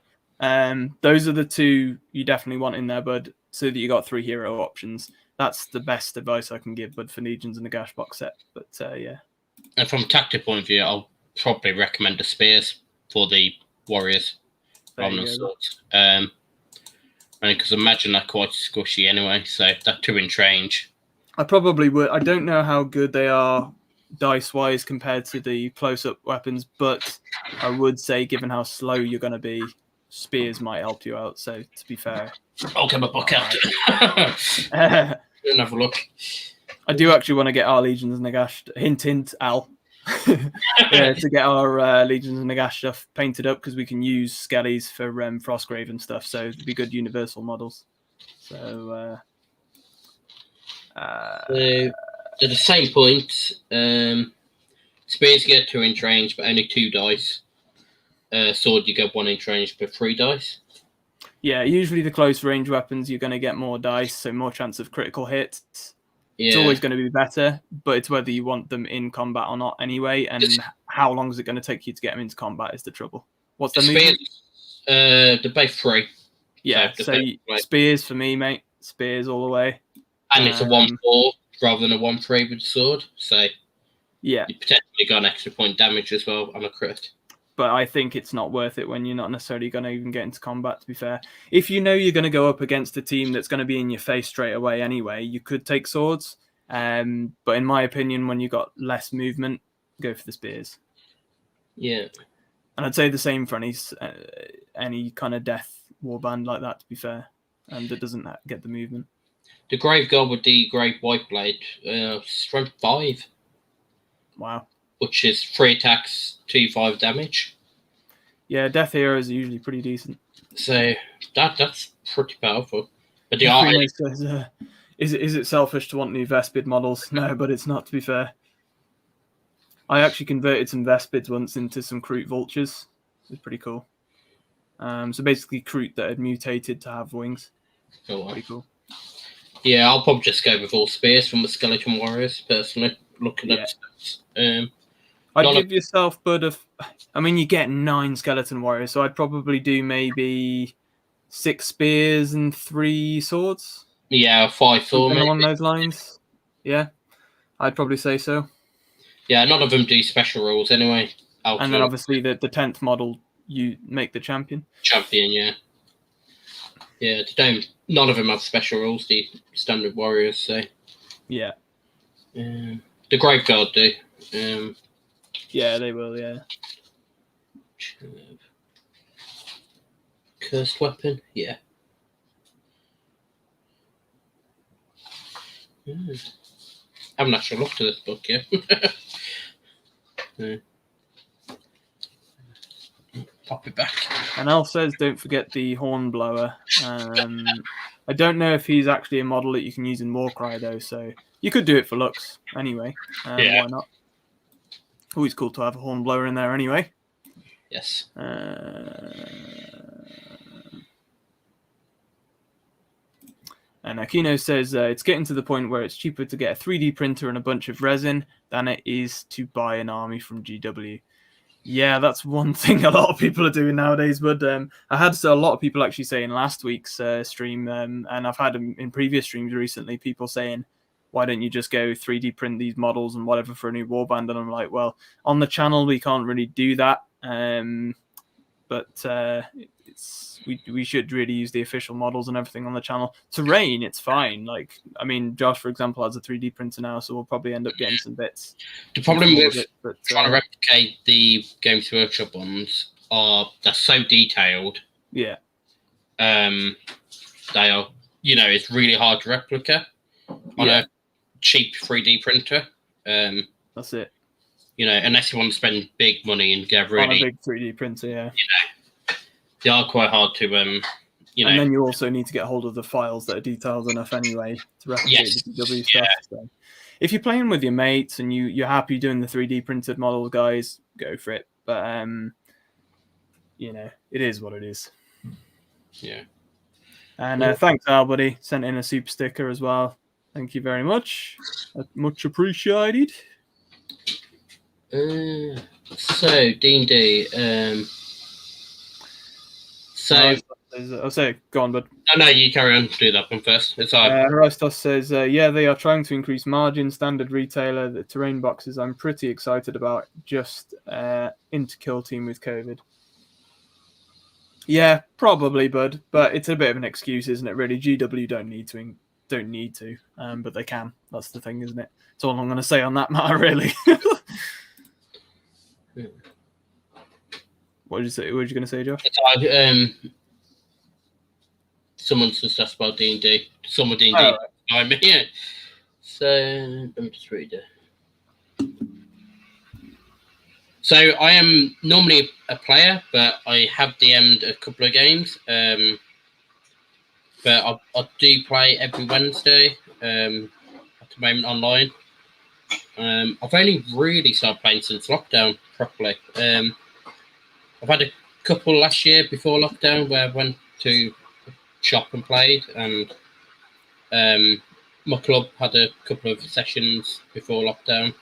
Those are the two you definitely want in there, bud, so that you got 3 hero options. That's the best advice I can give, bud, for Legions and the Nagash box set. But yeah. And from a tactic point of view, I'll probably recommend the Spears for the Warriors. rather than swords. Because imagine that quite squishy anyway, so that 2-inch range. I probably would. I don't know how good they are dice-wise compared to the close-up weapons, but I would say, given how slow you're going to be, spears might help you out. So, to be fair, I'll get my book out. I Have a look. do actually want to get our Legions of Nagash. Hint, hint, Al. Yeah, to get our Legions of Nagash stuff painted up because we can use Skellies for Frostgrave and stuff. So, it'd be good universal models. So. So, at the same point, spears get 2-inch range, but only 2 dice. Sword, you get 1-inch range, but 3 dice. Yeah, usually the close range weapons, you're going to get more dice, so more chance of critical hits. Yeah. It's always going to be better, but it's whether you want them in combat or not anyway, and how long is it going to take you to get them into combat is the trouble. What's the movement? They're both 3. Yeah, so spears for me, mate. Spears all the way. And it's a 1/4 rather than a 1/3 with the sword, so yeah, you potentially got an extra point damage as well on a crit. But I think it's not worth it when you're not necessarily going to even get into combat, to be fair. If you know you're going to go up against a team that's going to be in your face straight away anyway, you could take swords. But in my opinion, when you've got less movement, go for the spears. Yeah. And I'd say the same for any kind of death warband like that, to be fair, and that doesn't get the movement. The Grave God with the Grave White Blade, strength 5. Wow. Which is 3 attacks, 2/5 damage. Yeah, death heroes are usually pretty decent. So that's pretty powerful. But the says, is it selfish to want new Vespid models? No, but it's not, to be fair. I actually converted some Vespids once into some Kroot vultures. It was pretty cool. So basically Kroot that had mutated to have wings. Oh, wow. Pretty cool. Yeah, I'll probably just go with all spears from the Skeleton Warriors, personally, looking at stats. I'd give yourself, Bud, you get 9 Skeleton Warriors, so I'd probably do maybe 6 spears and 3 swords. Yeah, 5 swords. Something along those lines. Yeah, I'd probably say so. Yeah, none of them do special rules anyway. And then obviously the 10th model, you make the champion. Champion, yeah. Yeah, none of them have special rules, the standard warriors, so. Yeah. The Grave Guard do. Yeah, they will, yeah. Cursed weapon, yeah. I haven't actually looked at this book yet. Pop it back. And Al says, don't forget the Hornblower. I don't know if he's actually a model that you can use in Warcry, though, so you could do it for looks anyway. Yeah. Why not? Always cool to have a Hornblower in there anyway. Yes. And Aquino says, it's getting to the point where it's cheaper to get a 3D printer and a bunch of resin than it is to buy an army from GW. Yeah, that's one thing a lot of people are doing nowadays. But I had a lot of people actually saying last week's stream, and I've had in previous streams recently, people saying, why don't you just go 3D print these models and whatever for a new warband? And I'm like, well, on the channel, we can't really do that. But we should really use the official models and everything on the channel. Terrain, it's fine. Josh, for example, has a 3D printer now, so we'll probably end up getting some bits. The problem with trying to replicate the Games Workshop ones they're so detailed. Yeah. They are, it's really hard to replicate on a cheap 3D printer. That's it. Unless you want to spend big money and get really... On a big 3D printer, yeah. They are quite hard to, And then you also need to get hold of the files that are detailed enough anyway to replicate the DW stuff. Yeah. So if you're playing with your mates and you're happy doing the 3D printed model, guys, go for it. But, it is what it is. Yeah. And thanks, Al, buddy. Sent in a super sticker as well. Thank you very much. Much appreciated. So, D&D. Go on, bud. No, you carry on. Do that one first. It's hard. Rostos says, they are trying to increase margin. Standard retailer, the terrain boxes, I'm pretty excited about. Just into kill team with COVID. Yeah, probably, bud. But it's a bit of an excuse, isn't it? Really, GW don't need to, but they can. That's the thing, isn't it? That's all I'm going to say on that matter, really. What did you say? What were you going to say, Josh? It's like, someone's just asked about D&D. Someone D&D. Oh, I mean, yeah. So let me just read it. So I am normally a player, but I have DM'd a couple of games. But I do play every Wednesday at the moment online. I've only really started playing since lockdown properly. I've had a couple last year before lockdown where I went to shop and played, and my club had a couple of sessions before lockdown.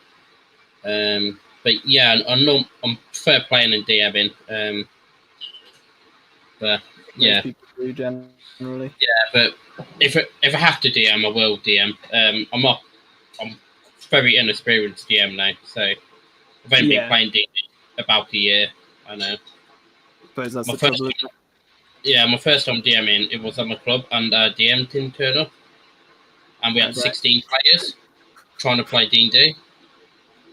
But yeah, I'm fair playing and DMing. But yeah, Most people do generally. yeah. But if I have to DM, I will DM. I'm very inexperienced DM now, so I've only been playing D about a year. I know. Suppose that's My the first trouble. Yeah, my first time DMing, it was on my club, and DM didn't turn up, and we had 16 players trying to play D&D.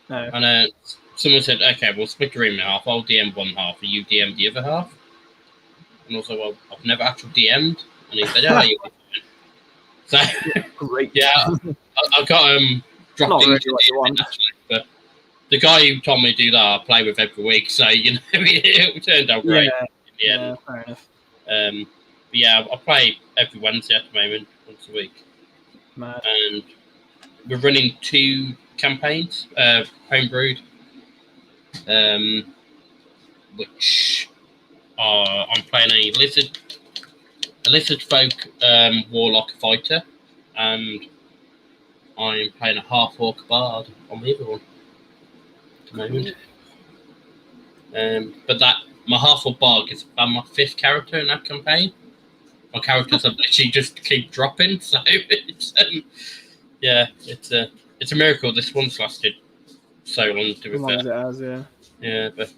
No. And someone said, "Okay, we'll split the room in half. I'll DM one half, and you DM the other half." And also, well, I've never actually DM'd, and he said, "Oh, you." So Great. yeah, I got dropped Not really into what you want. actually, but the guy who told me to do that, I play with every week, so you know it turned out great. Yeah, fair enough. But yeah, I play every Wednesday at the moment, once a week. Mad. And we're running 2 campaigns, homebrewed, which are I'm playing a lizard folk warlock fighter, and I'm playing a half orc bard on the other one at the moment. But my half orc bard is my 5th character in that campaign. My characters have literally just keep dropping, so it's yeah, it's a miracle this one's lasted so long. To be As long fair, as it has, yeah. yeah, but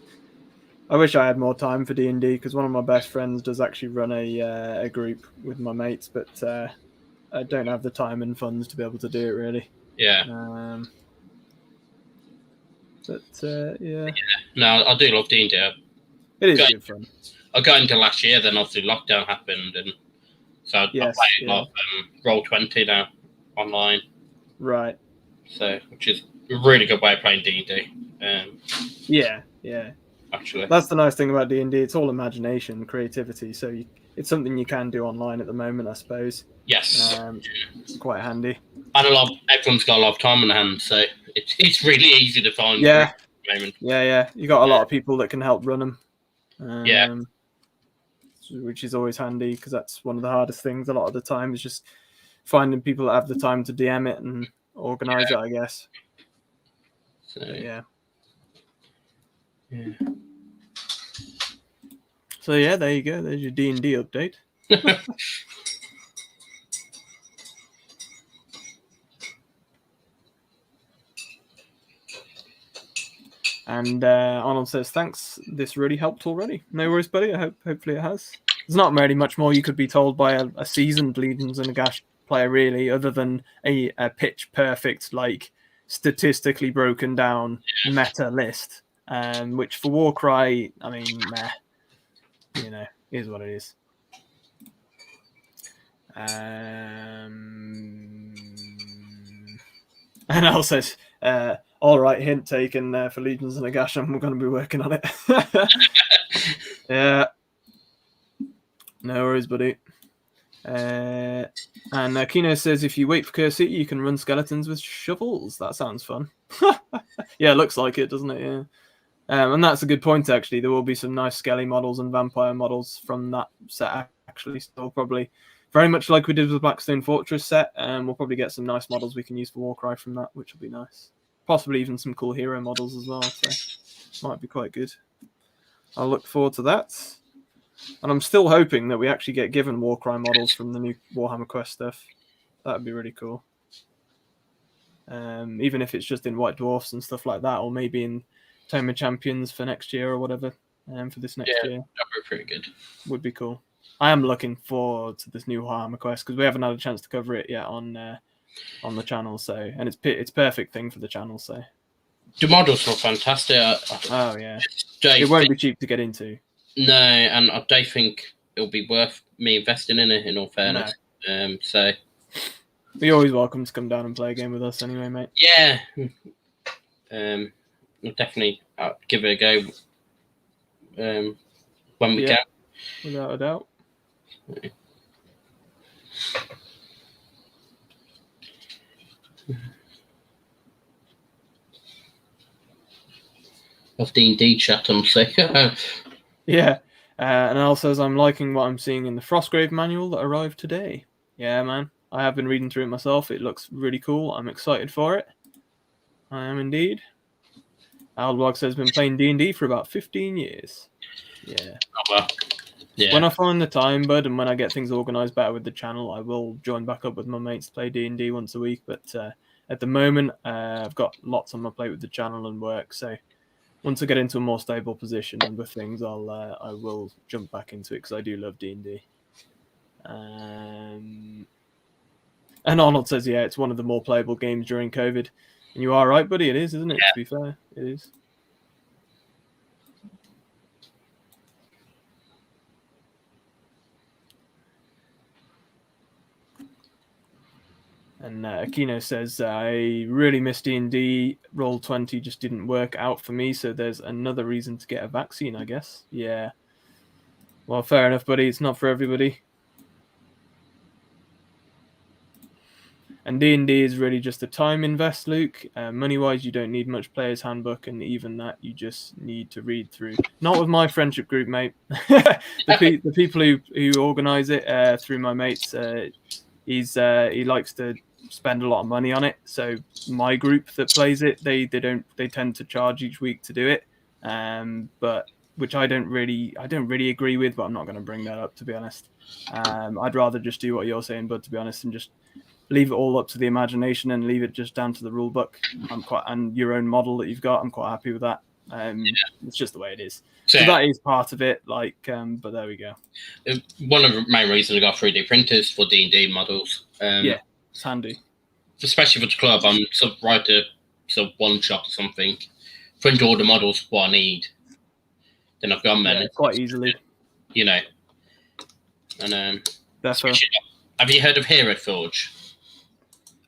I wish I had more time for D&D because one of my best friends does actually run a group with my mates, but I don't have the time and funds to be able to do it really. yeah. Yeah. No, I do love D&D. It is good fun. I got into last year, then obviously lockdown happened, and so I play a lot of Roll20 now online. Right. So, which is a really good way of playing D&D. Yeah. Actually, that's the nice thing about D&D. It's all imagination, creativity. So it's something you can do online at the moment, I suppose. Yes. It's quite handy. And everyone's got a lot of time on their hands, so it's really easy to find. Yeah. At the moment. Yeah. You got a lot of people that can help run them. Yeah. Which is always handy because that's one of the hardest things a lot of the time is just finding people that have the time to DM it and organize it, I guess. So, yeah. So yeah, there you go. There's your D&D update. And Arnold says, thanks. This really helped already. No worries, buddy. Hopefully it has. There's not really much more you could be told by a seasoned Legions and a Gash player, really, other than a pitch perfect, like statistically broken down meta list. Which for Warcry, I mean, meh. You know, is what it is. And Al says, all right, hint taken for Legions and Nagash, and we're going to be working on it. Yeah. No worries, buddy. And Kino says, if you wait for Cursey, you can run skeletons with shovels. That sounds fun. Yeah, it looks like it, doesn't it? Yeah. And that's a good point, actually. There will be some nice skelly models and vampire models from that set, actually. Still probably very much like we did with the Blackstone Fortress set. We'll probably get some nice models we can use for Warcry from that, which will be nice. Possibly even some cool hero models as well. So might be quite good. I'll look forward to that. And I'm still hoping that we actually get given Warcry models from the new Warhammer Quest stuff. That would be really cool. Even if it's just in White Dwarfs and stuff like that, or maybe in Tome of Champions for next year or whatever. for this next year. That'd be pretty good. Would be cool. I am looking forward to this new Warhammer quest because we haven't had a chance to cover it yet on the channel. So, and it's perfect thing for the channel. So, The models were fantastic. oh yeah, It it won't be cheap to get into. No, and I don't think it'll be worth me investing in it. In all fairness, so you're always welcome to come down and play a game with us, anyway, mate. Yeah, we'll definitely give it a go when we can. Without a doubt. Of D&D chat, I'm sick. Yeah, and also as I'm liking what I'm seeing in the Frostgrave manual that arrived today. Yeah, man, I have been reading through it myself. It looks really cool. I'm excited for it. I am indeed. Aldwog says been playing D&D for about 15 years. Yeah. Oh, well. Yeah. When I find the time, bud, and when I get things organised better with the channel, I will join back up with my mates to play D&D once a week. But at the moment, I've got lots on my plate with the channel and work. So once I get into a more stable position and with things, I will jump back into it because I do love D&D. And Arnold says, yeah, it's one of the more playable games during COVID. And you are right, buddy. It is, isn't it? Yeah. To be fair, it is. And Aquino says, I really miss D&D. Roll20 just didn't work out for me, so there's another reason to get a vaccine, I guess. Yeah. Well, fair enough, buddy. It's not for everybody. And D&D is really just a time invest, Luke. Money-wise, you don't need much player's handbook, and even that, you just need to read through. Not with my friendship group, mate. the people who organise it through my mates, he likes to spend a lot of money on it. So my group that plays it, they tend to charge each week to do it. But which I don't really agree with, but I'm not going to bring that up, to be honest. I'd rather just do what you're saying, bud, to be honest, and just leave it all up to the imagination and leave it just down to the rule book. And your own model that you've got. I'm quite happy with that. It's just the way it is. So that is part of it. Like, but there we go. One of the main reasons I got 3D printers for D&D models. Yeah, it's handy, especially for the club. I'm write a one shot or something, print all the models what I need. Then I've got them. Yeah, quite easily. You know, and definitely. Have you heard of Hero Forge?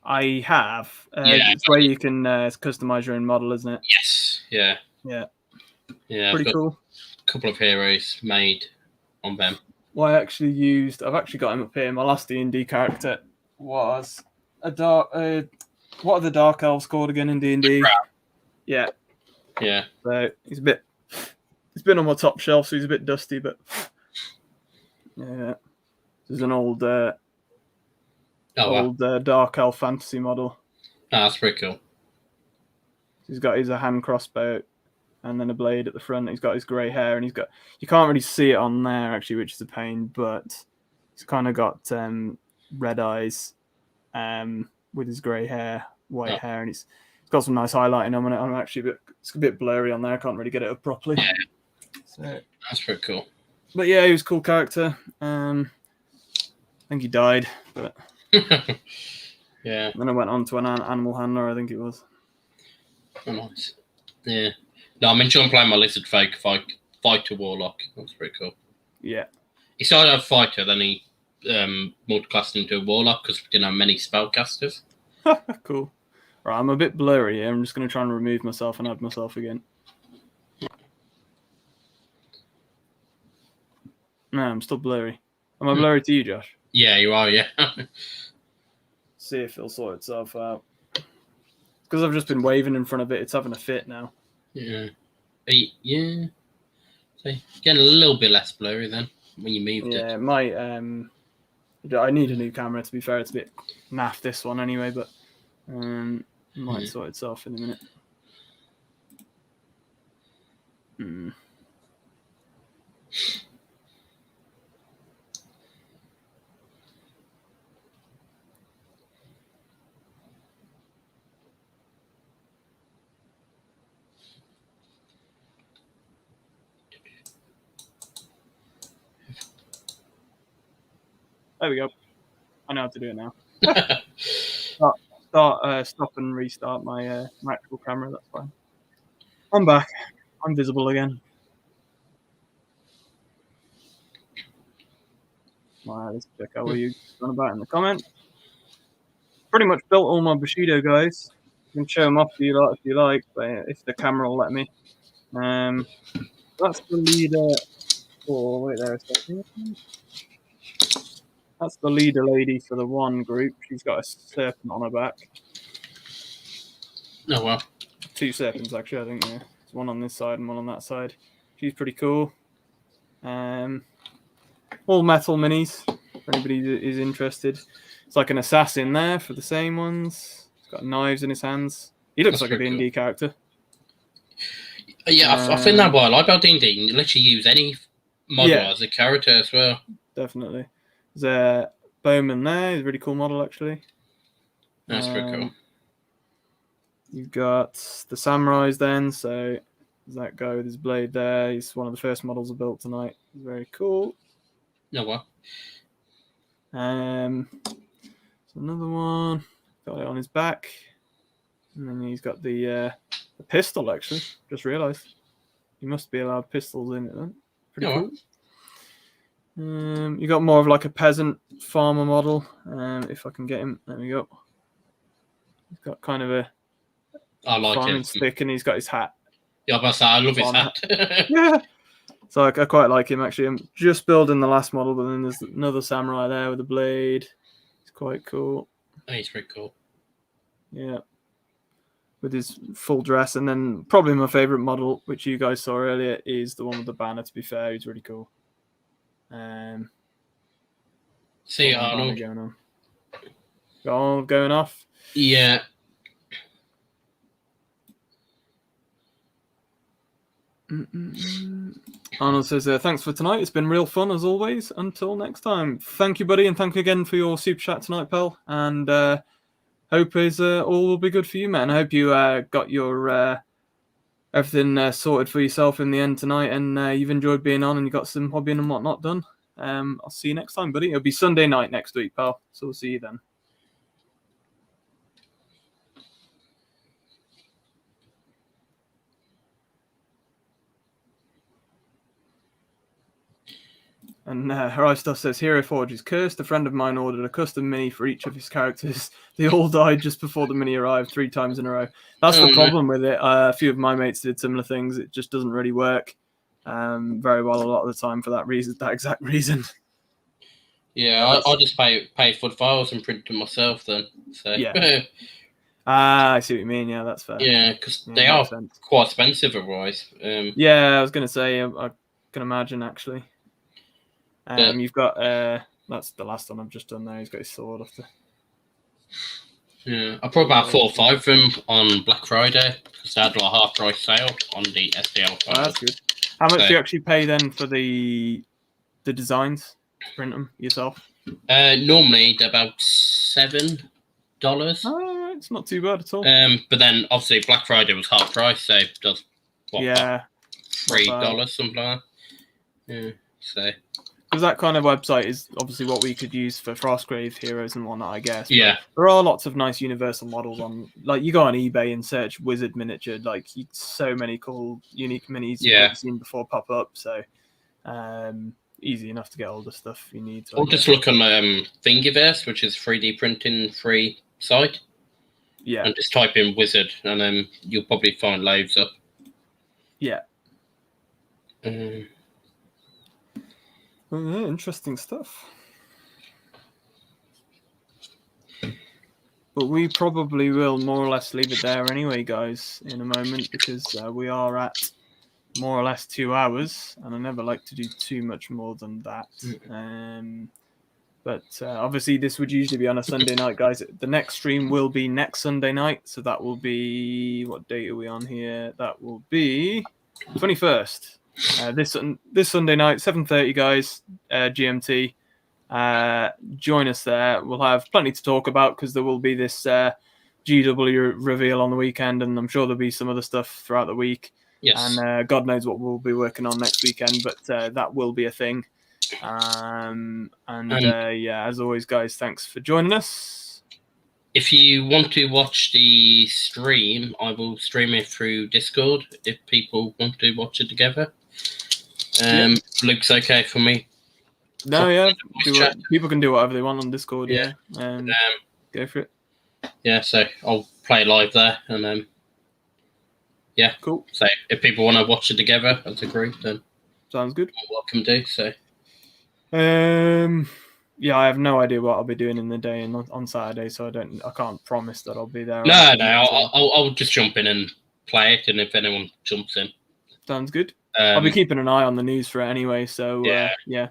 I have. It's where you can customize your own model, isn't it? Yes. Yeah. Yeah. Pretty cool. A couple of heroes made on them. Well, I've actually got him up here. My last D&D character was a dark. What are the dark elves called again in D&D? Yeah. So he's been on my top shelf, so he's a bit dusty, but yeah. This is an old dark elf fantasy model. Oh, that's pretty cool. He's a hand crossbow and then a blade at the front. He's got his grey hair, and you can't really see it on there actually, which is a pain, but he's kind of got red eyes with his grey hair, white hair, and it's got some nice highlighting on it. I'm actually it's a bit blurry on there. I can't really get it up properly. Yeah. So, that's pretty cool. But yeah, he was a cool character. I think he died, but yeah. Then I went on to an animal handler, I think it was. Oh, nice. Yeah. No, I'm enjoying playing my lizard folk fighter warlock. That's pretty cool. Yeah. He started out a fighter, then he multiclassed into a warlock because we didn't have many spellcasters. Cool. Right, I'm a bit blurry here. I'm just going to try and remove myself and add myself again. No, I'm still blurry. Am I blurry to you, Josh? Yeah, you are, yeah. See if it'll sort itself out. Because I've just been waving in front of it, it's having a fit now. Yeah. Yeah. So getting a little bit less blurry then when you moved it. Yeah, it might. I need a new camera, to be fair. It's a bit naff, this one, anyway, but it might sort itself in a minute. There we go. I know how to do it now. Stop and restart my actual camera. That's fine. I'm back. I'm visible again. Let's check out what you've done about in the comments. Pretty much built all my Bushido guys. You can show them off if you like, but if the camera will let me. That's the leader. Oh, wait there a second. That's the leader lady for the one group. She's got a serpent on her back. Oh, well. 2 serpents, actually, I think. Yeah. There's one on this side and one on that side. She's pretty cool. All metal minis, for anybody that is interested. It's like an assassin there for the same ones. He's got knives in his hands. He looks like a D&D character. Yeah, I think that's what I like about D&D. You literally use any model as a character as well. Definitely. There's a bowman there. He's a really cool model, actually. That's pretty cool. You've got the samurais then. So there's that guy with his blade there. He's one of the first models I built tonight. He's very cool. Oh, well. Another one. Got it on his back. And then he's got the pistol, actually. Just realised. You must be allowed pistols in it then. Pretty cool. You got more of like a peasant farmer model. If I can get him. There we go. He's got kind of a farming stick and he's got his hat. Yeah, I love his hat. Yeah. So I quite like him, actually. I'm just building the last model, but then there's another samurai there with a blade. It's quite cool. Oh, he's pretty cool. Yeah. With his full dress. And then probably my favourite model, which you guys saw earlier, is the one with the banner, to be fair. He's really cool. See Arnold. Going on. Arnold going off. Yeah. Arnold says, thanks for tonight. It's been real fun as always. Until next time. Thank you, buddy, and thank you again for your super chat tonight, pal. And hope all will be good for you, man. I hope you got your everything sorted for yourself in the end tonight, and you've enjoyed being on, and you got some hobbying and whatnot done. I'll see you next time, buddy. It'll be Sunday night next week, pal. So we'll see you then. And Horizon Stuff says, Hero Forge is cursed. A friend of mine ordered a custom mini for each of his characters. They all died just before the mini arrived 3 times in a row. That's the problem with it. A few of my mates did similar things. It just doesn't really work very well a lot of the time for that reason, that exact reason. Yeah, I'll just pay for the files and print them myself then. So. Yeah. I see what you mean. Yeah, that's fair. Yeah, because they are quite expensive otherwise. Yeah, I was going to say, I can imagine, actually. You've got that's the last one I've just done there. He's got his sword off there. Yeah, I brought about 4 or 5 of them on Black Friday because they had like a half-price sale on the SDL. Oh, that's good. How much do you actually pay then for the designs? Print them yourself? Normally they're about $7. Oh, it's not too bad at all. But then obviously Black Friday was half price, so it does $3 something like that. Yeah, so. Because that kind of website is obviously what we could use for Frostgrave heroes and whatnot, I guess. Yeah. But there are lots of nice universal models on. Like, you go on eBay and search Wizard Miniature. Like, so many cool, unique minis you've seen before pop up. So, easy enough to get all the stuff you need. Or just look on Thingiverse, which is 3D printing free site. Yeah. And just type in Wizard, and then you'll probably find loads up. Yeah. Well, yeah, interesting stuff. But we probably will more or less leave it there anyway, guys, in a moment, because we are at more or less 2 hours, and I never like to do too much more than that. But obviously this would usually be on a Sunday night, guys. The next stream will be next Sunday night, so that will be... What date are we on here? That will be 21st. This Sunday night, 7:30, guys, GMT. Join us there. We'll have plenty to talk about because there will be this GW reveal on the weekend, and I'm sure there'll be some other stuff throughout the week. Yes. And God knows what we'll be working on next weekend, but that will be a thing. Yeah, as always, guys, thanks for joining us. If you want to watch the stream, I will stream it through Discord if people want to watch it together. Looks okay for me. No, yeah, people can do whatever they want on Discord. Yeah, go for it. Yeah, so I'll play live there, and yeah, cool. So if people want to watch it together as a group, then sounds good. Welcome to. So, yeah, I have no idea what I'll be doing in the day and on Saturday, so I can't promise that I'll be there. No, I'll just jump in and play it, and if anyone jumps in, sounds good. I'll be keeping an eye on the news for it anyway. So yeah.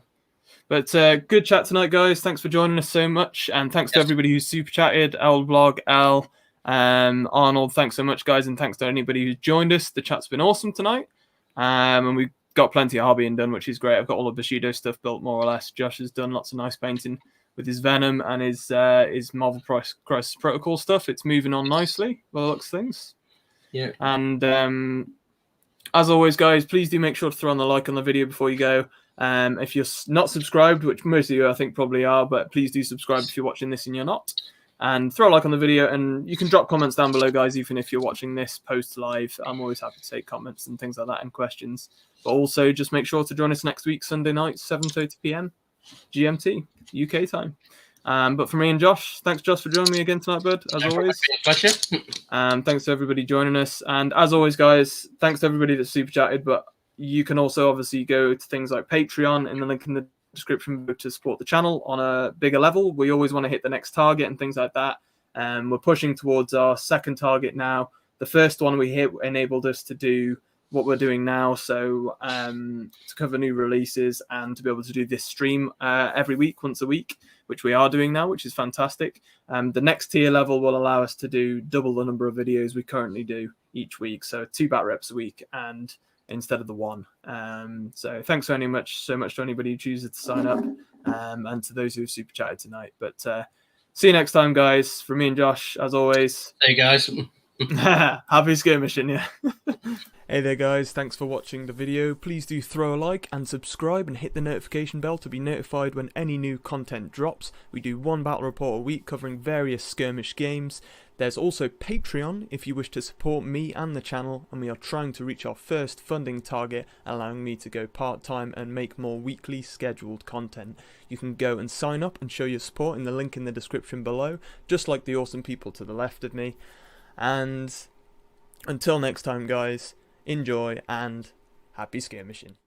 But good chat tonight, guys. Thanks for joining us so much, and thanks to everybody who's super chatted. Vlog, Al, Arnold. Thanks so much, guys, and thanks to anybody who's joined us. The chat's been awesome tonight, and we got plenty of hobbying done, which is great. I've got all the Bushido stuff built more or less. Josh has done lots of nice painting with his Venom and his Marvel Crisis Protocol stuff. It's moving on nicely by the looks of things. Yeah. And as always, guys, please do make sure to throw on the like on the video before you go. If you're not subscribed, which most of you I think probably are, but please do subscribe if you're watching this and you're not. And throw a like on the video, and you can drop comments down below, guys, even if you're watching this post live. I'm always happy to take comments and things like that and questions. But also just make sure to join us next week, Sunday night, 7:30 p.m. GMT, UK time. But for me and Josh, thanks, Josh, for joining me again tonight, bud, as always. Pleasure. Thanks to everybody joining us. And as always, guys, thanks to everybody that super chatted. But you can also obviously go to things like Patreon in the link in the description to support the channel on a bigger level. We always want to hit the next target and things like that. We're pushing towards our second target now. The first one we hit enabled us to do what we're doing now, so to cover new releases and to be able to do this stream every week, once a week, which we are doing now, which is fantastic. The next tier level will allow us to do double the number of videos we currently do each week, so 2 bat reps a week and instead of the 1. So thanks so much to anybody who chooses to sign up, and to those who have super chatted tonight. But see you next time, guys. From me and Josh, as always. Hey guys. Happy skirmishing, yeah. Hey there, guys, thanks for watching the video. Please do throw a like and subscribe and hit the notification bell to be notified when any new content drops. We do 1 battle report a week covering various skirmish games. There's also Patreon if you wish to support me and the channel, and we are trying to reach our first funding target, allowing me to go part-time and make more weekly scheduled content. You can go and sign up and show your support in the link in the description below, just like the awesome people to the left of me. And until next time, guys, enjoy and happy skirmishing.